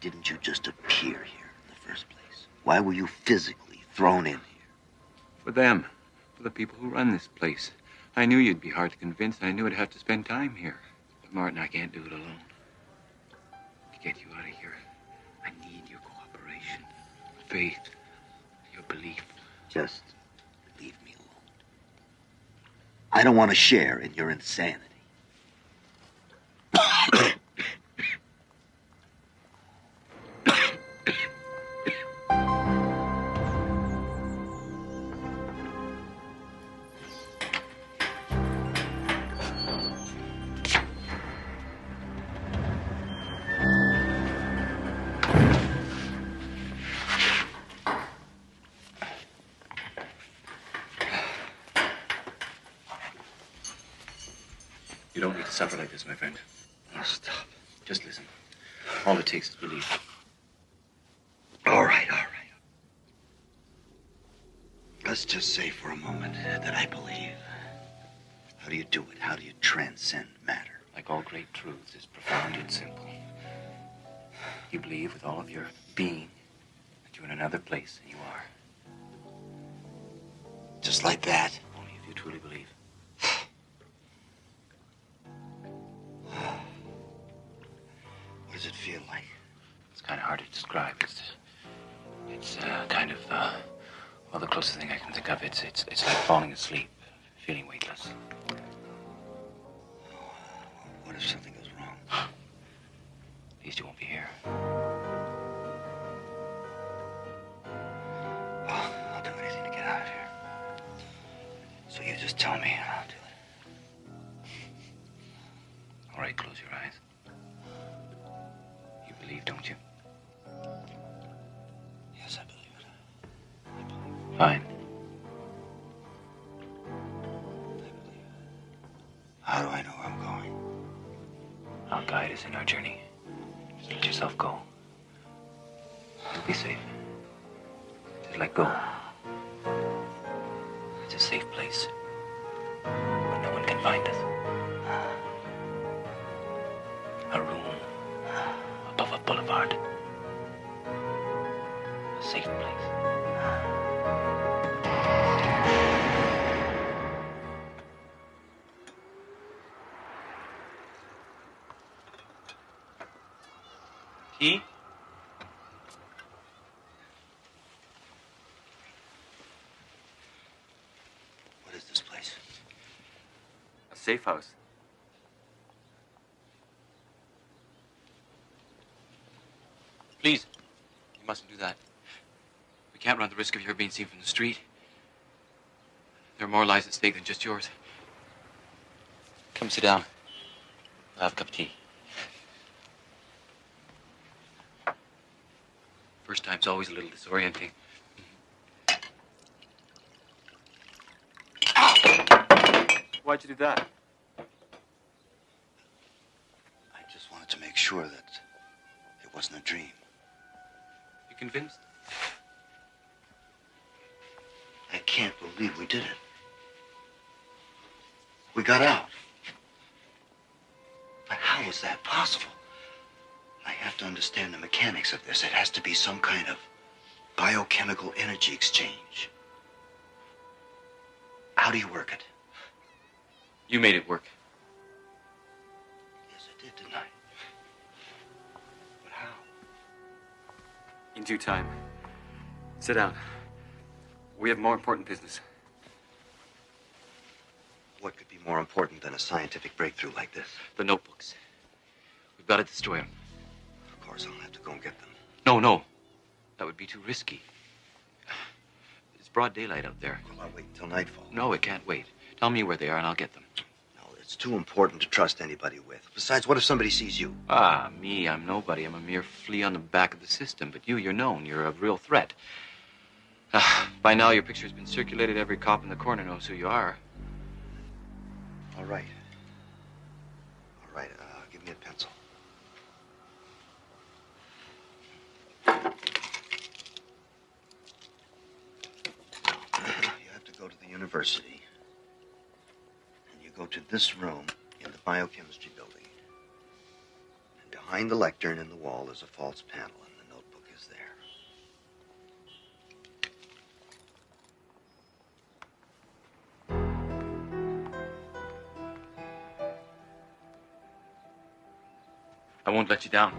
didn't you just appear here in the first place? Why were you physically thrown in here? For them. For the people who run this place. I knew you'd be hard to convince, and I knew I'd have to spend time here. But Martin, I can't do it alone. To get you out of here, I need your cooperation, faith, your belief. Just leave me alone. I don't want to share in your insanity. You don't need to suffer like this, my friend. Oh, stop. Just listen. All it takes is belief. Let's just say for a moment that I believe. How do you do it? How do you transcend matter? Like all great truths, it's profound and simple. You believe with all of your being that you're in another place than you are. Just like that? Only if you truly believe. What does it feel like? It's kind of hard to describe. It's kind of, well, the closest thing I can think of, it's like falling asleep, feeling weightless. What if something goes wrong? At least you won't be here. Well, I'll do anything to get out of here. So you just tell me and I'll do it. All right, close your eyes. You believe, don't you? Yes, I believe it. Fine. How do I know where I'm going? I'll guide us in our journey. Just let yourself go. You'll be safe. Just let go. It's a safe place where no one can find us. A room above a boulevard. A safe place. Key? What is this place? A safe house. Please, you mustn't do that. We can't run the risk of your being seen from the street. There are more lives at stake than just yours. Come sit down. I'll have a cup of tea. First time's always a little disorienting. Why'd you do that? I just wanted to make sure that it wasn't a dream. You convinced? I can't believe we did it. We got out. But how is that possible? I have to understand the mechanics of this. It has to be some kind of biochemical energy exchange. How do you work it? You made it work. Yes, I did, didn't I? But how? In due time. Sit down. We have more important business. What could be more important than a scientific breakthrough like this? The notebooks. We've got to destroy them. Of course, I'll have to go and get them. No. That would be too risky. It's broad daylight out there. Well, I'll wait until nightfall. No, it can't wait. Tell me where they are and I'll get them. No, it's too important to trust anybody with. Besides, what if somebody sees you? Ah, me, I'm nobody. I'm a mere flea on the back of the system. But you're known. You're a real threat. By now, your picture's been circulated. Every cop in the corner knows who you are. All right. All right, give me a pencil. You have to go to the university. And you go to this room in the biochemistry building. And behind the lectern in the wall is a false panel, and the notebook is there. I won't let you down.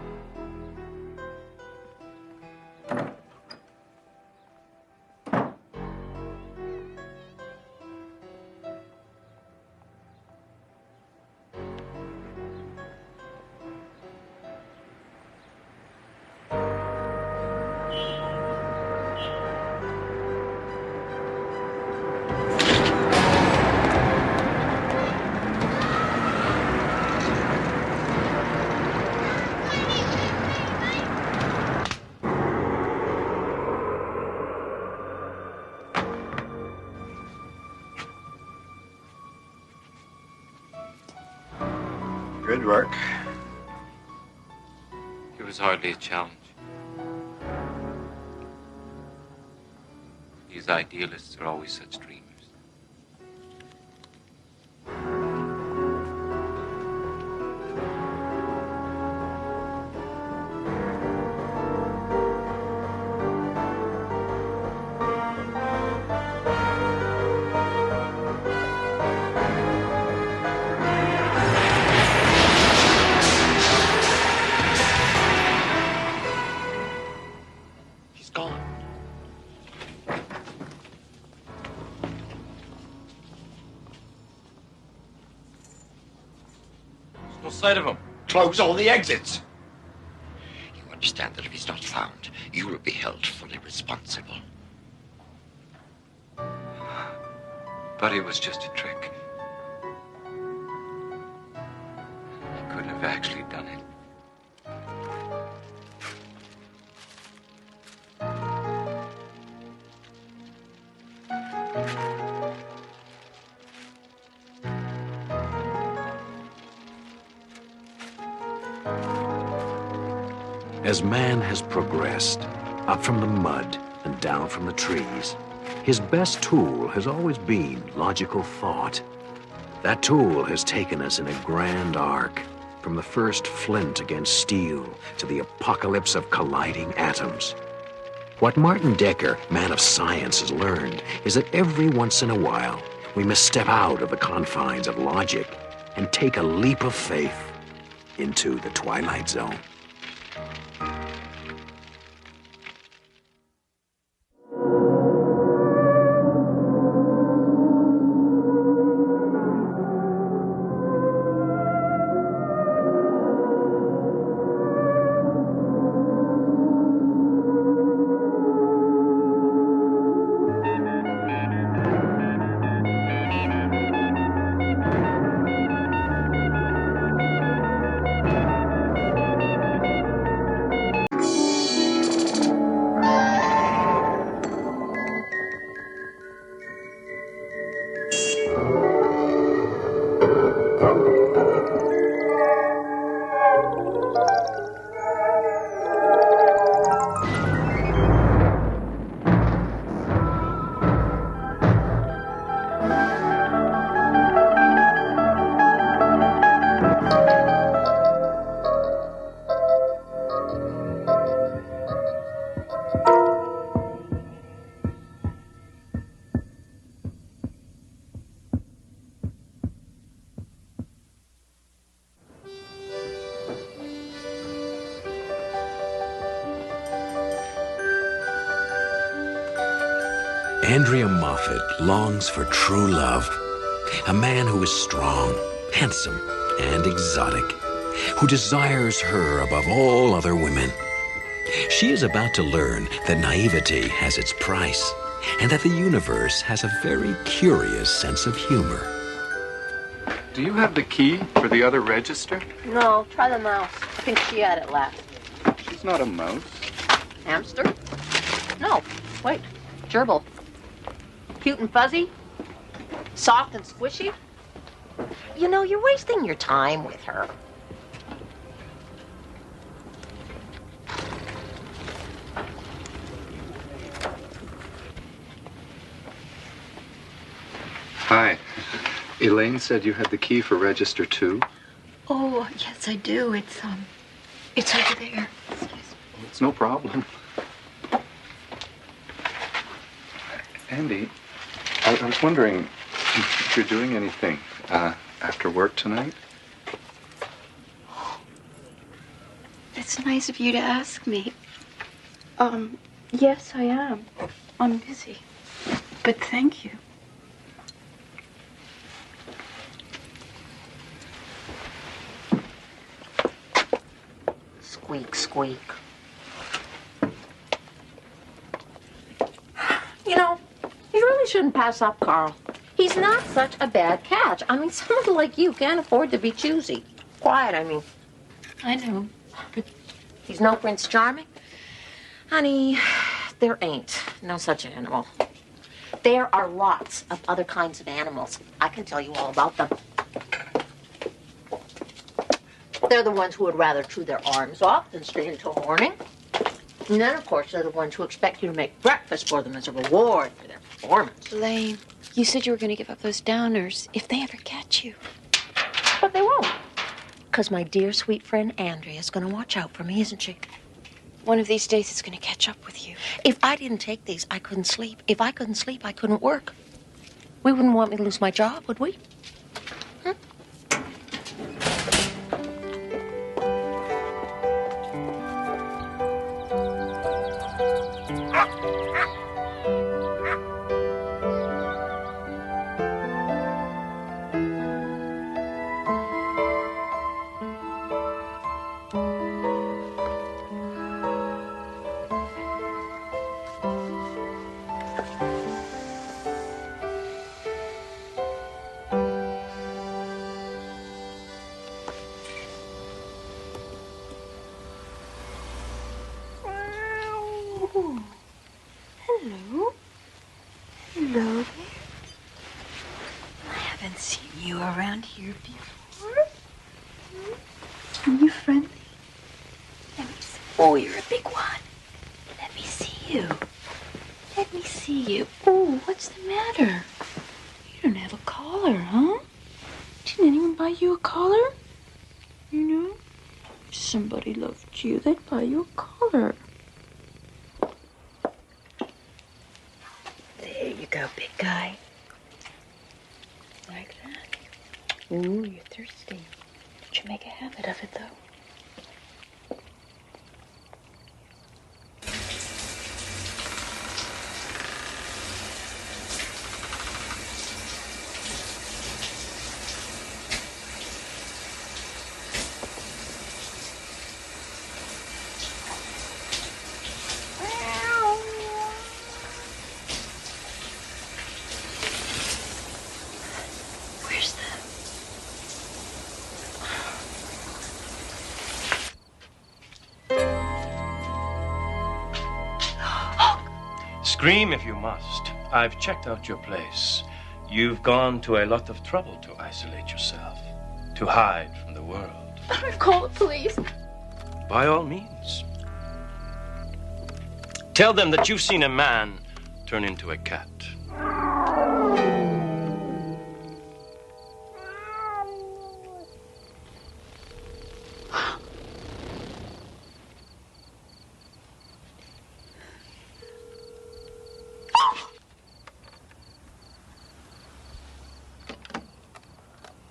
Good work. It was hardly a challenge. These idealists are always such dreamers. He's gone. There's no sight of him. Close all the exits. You understand that if he's not found, you will be held fully responsible. But it was just a trick. He couldn't have actually done it. As man has progressed, up from the mud and down from the trees, his best tool has always been logical thought. That tool has taken us in a grand arc, from the first flint against steel to the apocalypse of colliding atoms. What Martin Decker, man of science, has learned is that every once in a while, we must step out of the confines of logic and take a leap of faith into the Twilight Zone. Andrea Moffat longs for true love. A man who is strong, handsome, and exotic, who desires her above all other women. She is about to learn that naivety has its price, and that the universe has a very curious sense of humor. Do you have the key for the other register? No, try the mouse. I think she had it last. She's not a mouse. Hamster? No. Wait. Gerbil. Cute and fuzzy? Soft and squishy? You know, you're wasting your time with her. Hi. Elaine said you had the key for register 2. Oh, yes, I do. It's over there. It's no problem. Andy, I was wondering if you're doing anything after work tonight? It's nice of you to ask me. Yes, I am. I'm busy. But thank you. Squeak, squeak. You know, you really shouldn't pass up Carl. He's not such a bad catch. I mean, someone like you can't afford to be choosy. Quiet, I mean. I know. But he's no Prince Charming. Honey, there ain't no such animal. There are lots of other kinds of animals. I can tell you all about them. They're the ones who would rather chew their arms off than stay until morning. And then, of course, they're the ones who expect you to make breakfast for them as a reward for their performance. Elaine, you said you were going to give up those downers if they ever catch you. But they won't. Because my dear, sweet friend Andrea is going to watch out for me, isn't she? One of these days it's going to catch up with you. If I didn't take these, I couldn't sleep. If I couldn't sleep, I couldn't work. We wouldn't want me to lose my job, would we? Hello. Hello there. I haven't seen you around here before. Are you friendly? Let me see. Oh, you're a big one. Let me see you. Let me see you. Oh, what's the matter? You don't have a collar, huh? Didn't anyone buy you a collar? You know? If somebody loved you, they'd buy you a collar. There you go, big guy. Like that. Ooh, you're thirsty. Did you make a habit of it, though? Where's the... Scream if you must. I've checked out your place. You've gone to a lot of trouble to isolate yourself, to hide from the world. Call the police. By all means. Tell them that you've seen a man turn into a cat.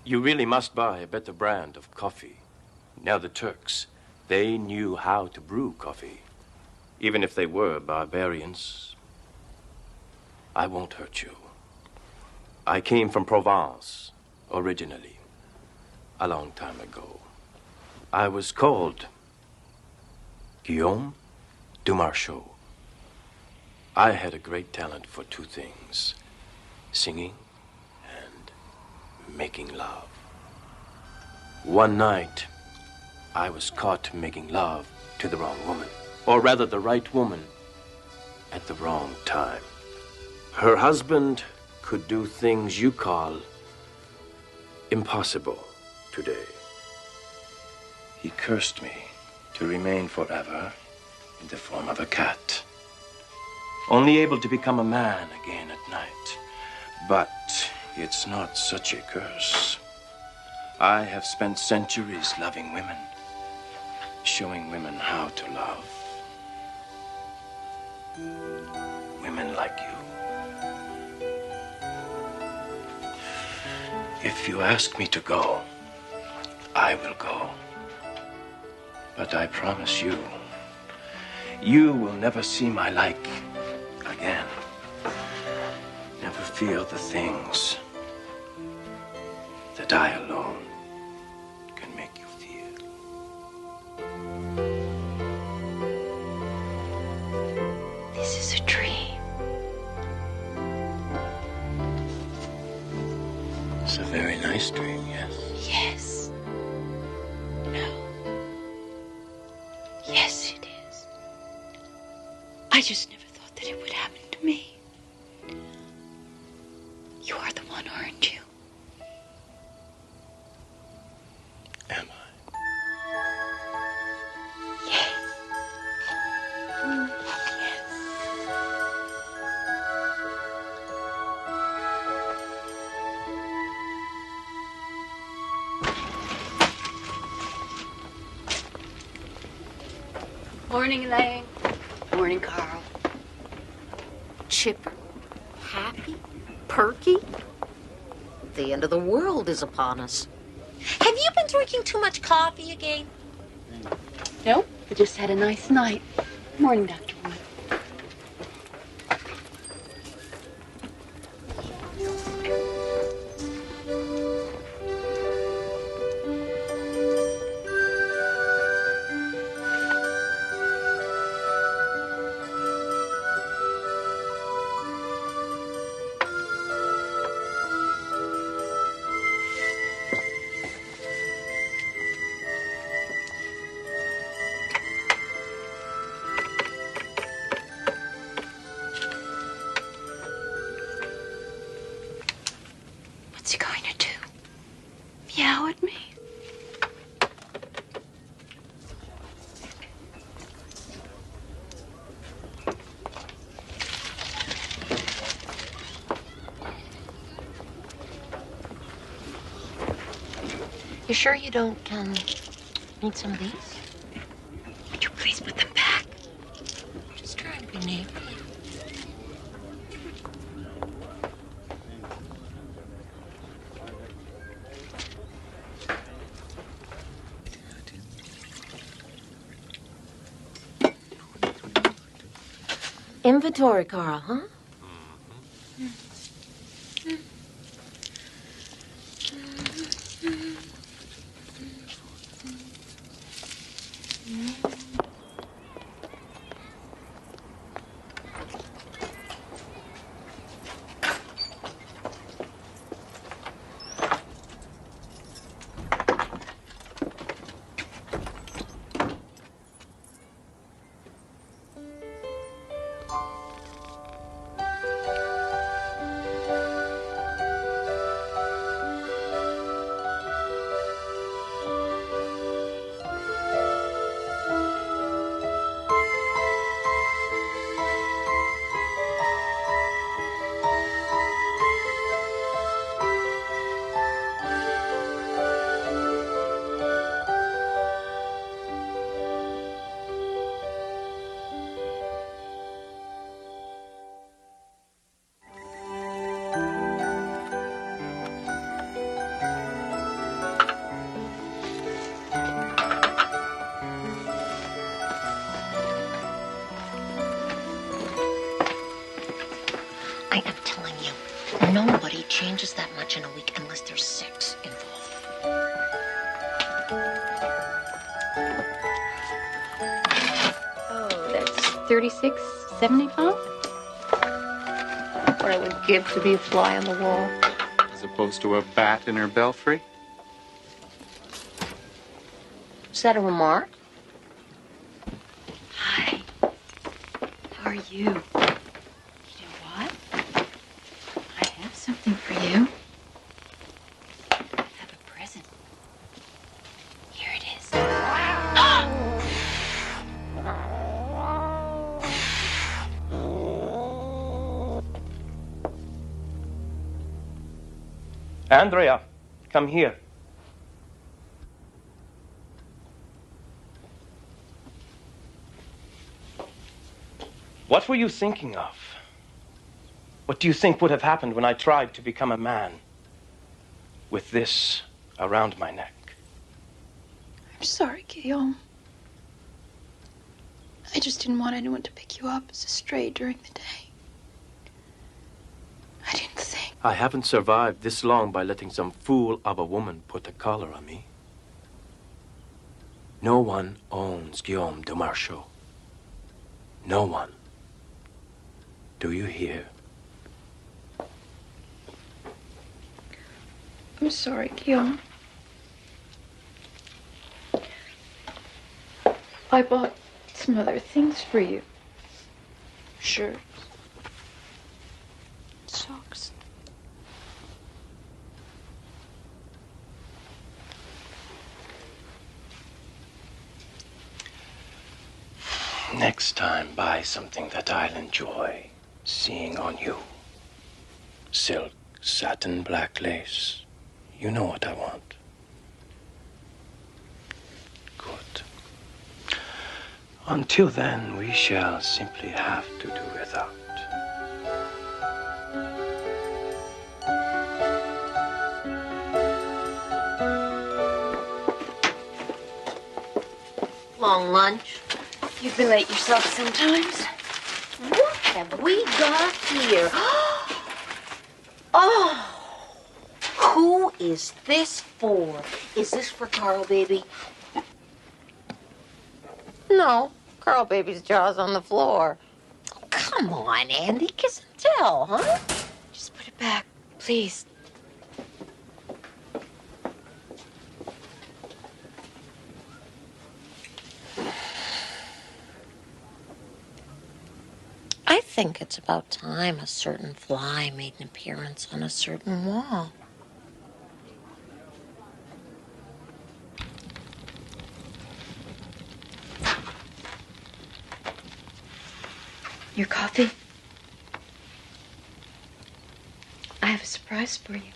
You really must buy a better brand of coffee. Now the Turks, they knew how to brew coffee. Even if they were barbarians, I won't hurt you. I came from Provence, originally, a long time ago. I was called Guillaume du Marchot. I had a great talent for two things, singing and making love. One night, I was caught making love to the wrong woman, or rather the right woman at the wrong time. Her husband could do things you call impossible today. He cursed me to remain forever in the form of a cat, only able to become a man again at night. But it's not such a curse. I have spent centuries loving women, showing women how to love. Women like you. If you ask me to go, I will go. But I promise you, you will never see my like again. Never feel the things that I alone can make you feel. This is a dream. It's a very nice dream, yes? Yes. No. Yes, it is. I just never thought that it would happen to me. You are the one, aren't you? Am Yes. Morning, Elaine. Morning, Carl. Chipper, happy, perky. The end of the world is upon us. Have you been drinking too much coffee again? Nope. I just had a nice night. Morning, Dr. Wood. What's he going to do? Meow at me? You sure you don't, need some of these? Would you please put them back? Just trying to be neighborly. Inventory, Carl, huh? I am telling you, nobody changes that much in a week unless there's sex involved. Oh, that's $36.75. What I would give to be a fly on the wall. As opposed to a bat in her belfry? Is that a remark? Hi. How are you? You know what? I have something for you. I have a present. Here it is. Andrea, come here. What were you thinking of? What do you think would have happened when I tried to become a man with this around my neck? I'm sorry, Guillaume. I just didn't want anyone to pick you up as a stray during the day. I didn't think. I haven't survived this long by letting some fool of a woman put a collar on me. No one owns Guillaume de Marchaux. No one. Do you hear? I'm sorry, Guillaume. I bought some other things for you. Shirts. Socks. Next time, buy something that I'll enjoy seeing on you. Silk, satin, black lace. You know what I want. Good. Until then, we shall simply have to do without. Long lunch. You belate yourself sometimes. What have we got here? Oh, who is this for? Is this for Carl, baby? No, Carl, baby's jaw's on the floor. Oh, come on, Andy, kiss and tell, huh? Just put it back, please. I think it's about time a certain fly made an appearance on a certain wall. Your coffee? I have a surprise for you.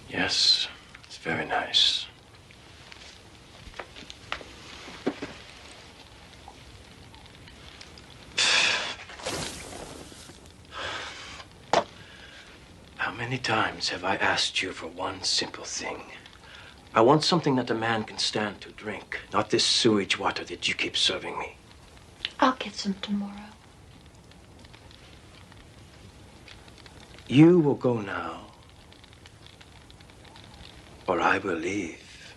Yes, it's very nice. How many times have I asked you for one simple thing? I want something that a man can stand to drink, not this sewage water that you keep serving me. I'll get some tomorrow. You will go now, or I will leave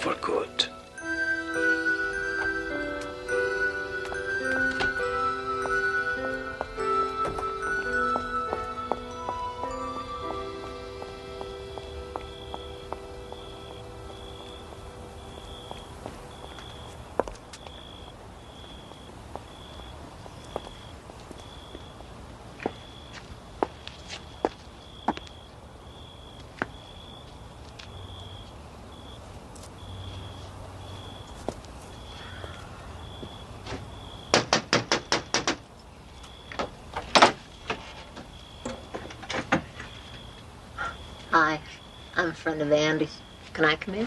for good. Hi, I'm a friend of Andy's. Can I come in?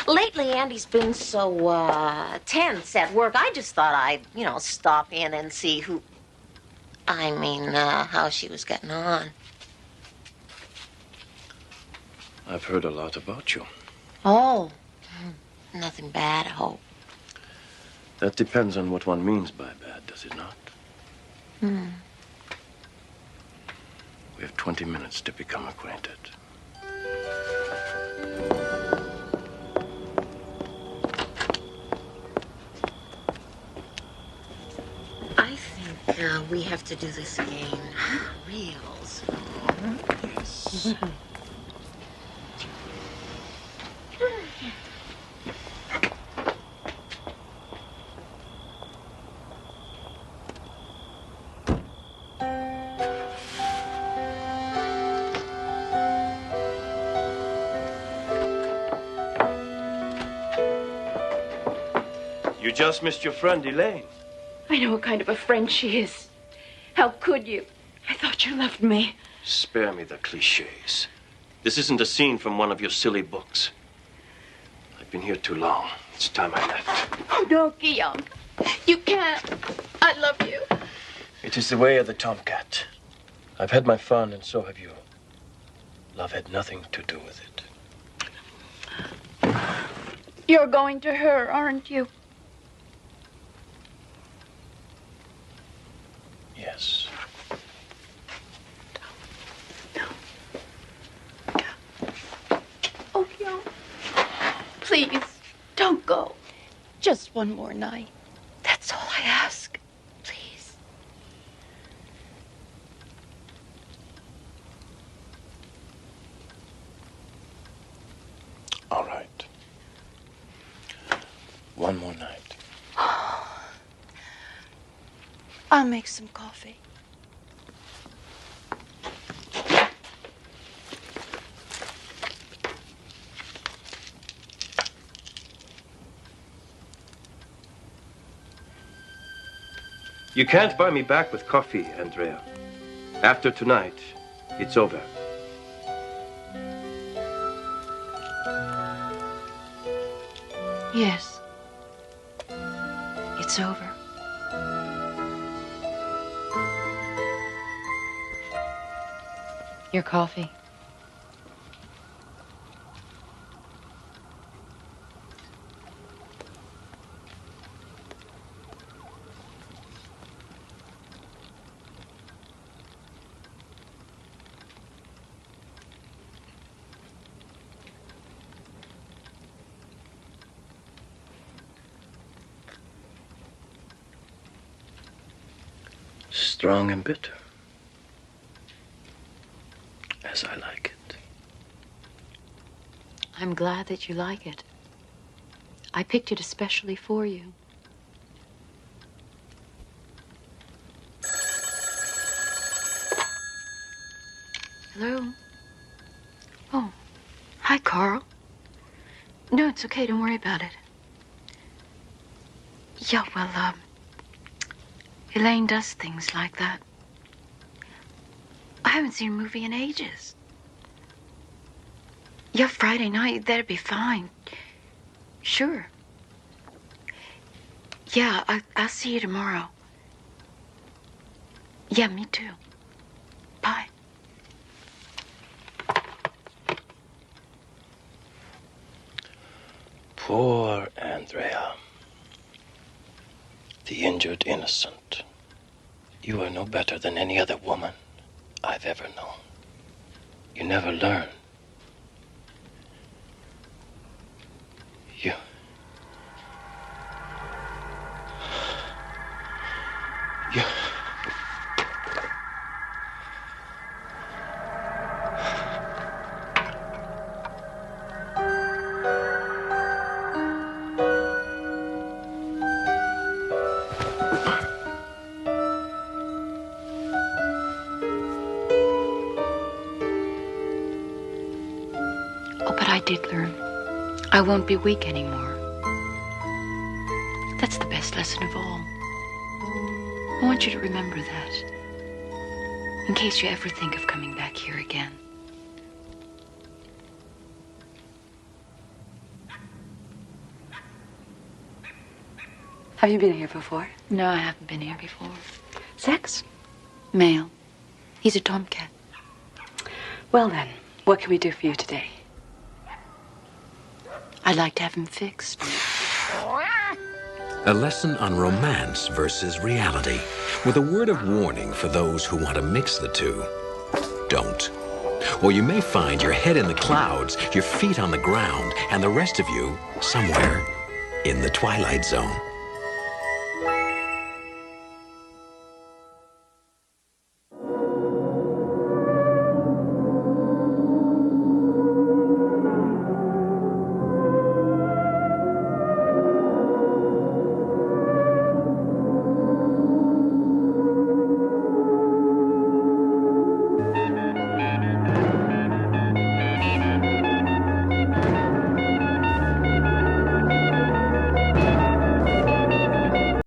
Lately, Andy's been so, tense at work. I just thought I'd, stop in and see how she was getting on. I've heard a lot about you. Oh, nothing bad, I hope. That depends on what one means by bad, does it not? We have 20 minutes to become acquainted. I think we have to do this again real soon. Yes. You just missed your friend, Elaine. I know what kind of a friend she is. How could you? I thought you loved me. Spare me the cliches. This isn't a scene from one of your silly books. I've been here too long. It's time I left. Oh, no, Guillaume. You can't. I love you. It is the way of the tomcat. I've had my fun, and so have you. Love had nothing to do with it. You're going to her, aren't you? Yes. Oh, Guillaume. Please, don't go. Just one more night. That's all I ask. Please. All right. One more night. I'll make some coffee. You can't buy me back with coffee, Andrea. After tonight, it's over. Yes. It's over. Your coffee. Strong and bitter. As I like it. I'm glad that you like it. I picked it especially for you. Hello? Oh, hi, Carl. No, it's okay. Don't worry about it. Yeah, well, Elaine does things like that. I haven't seen a movie in ages. Yeah, Friday night, that'd be fine. Sure. Yeah, I'll see you tomorrow. Yeah, me too. Bye. Poor Andrea. The injured innocent. You are no better than any other woman I've ever known. You never learn. You... Oh, but I did learn. I won't be weak anymore. That's the best lesson of all. I want you to remember that. In case you ever think of coming back here again. Have you been here before? No, I haven't been here before. Sex? Male. He's a tomcat. Well then, what can we do for you today? I'd like to have him fixed. A lesson on romance versus reality, with a word of warning for those who want to mix the two. Don't. Or you may find your head in the clouds, your feet on the ground, and the rest of you somewhere in the Twilight Zone.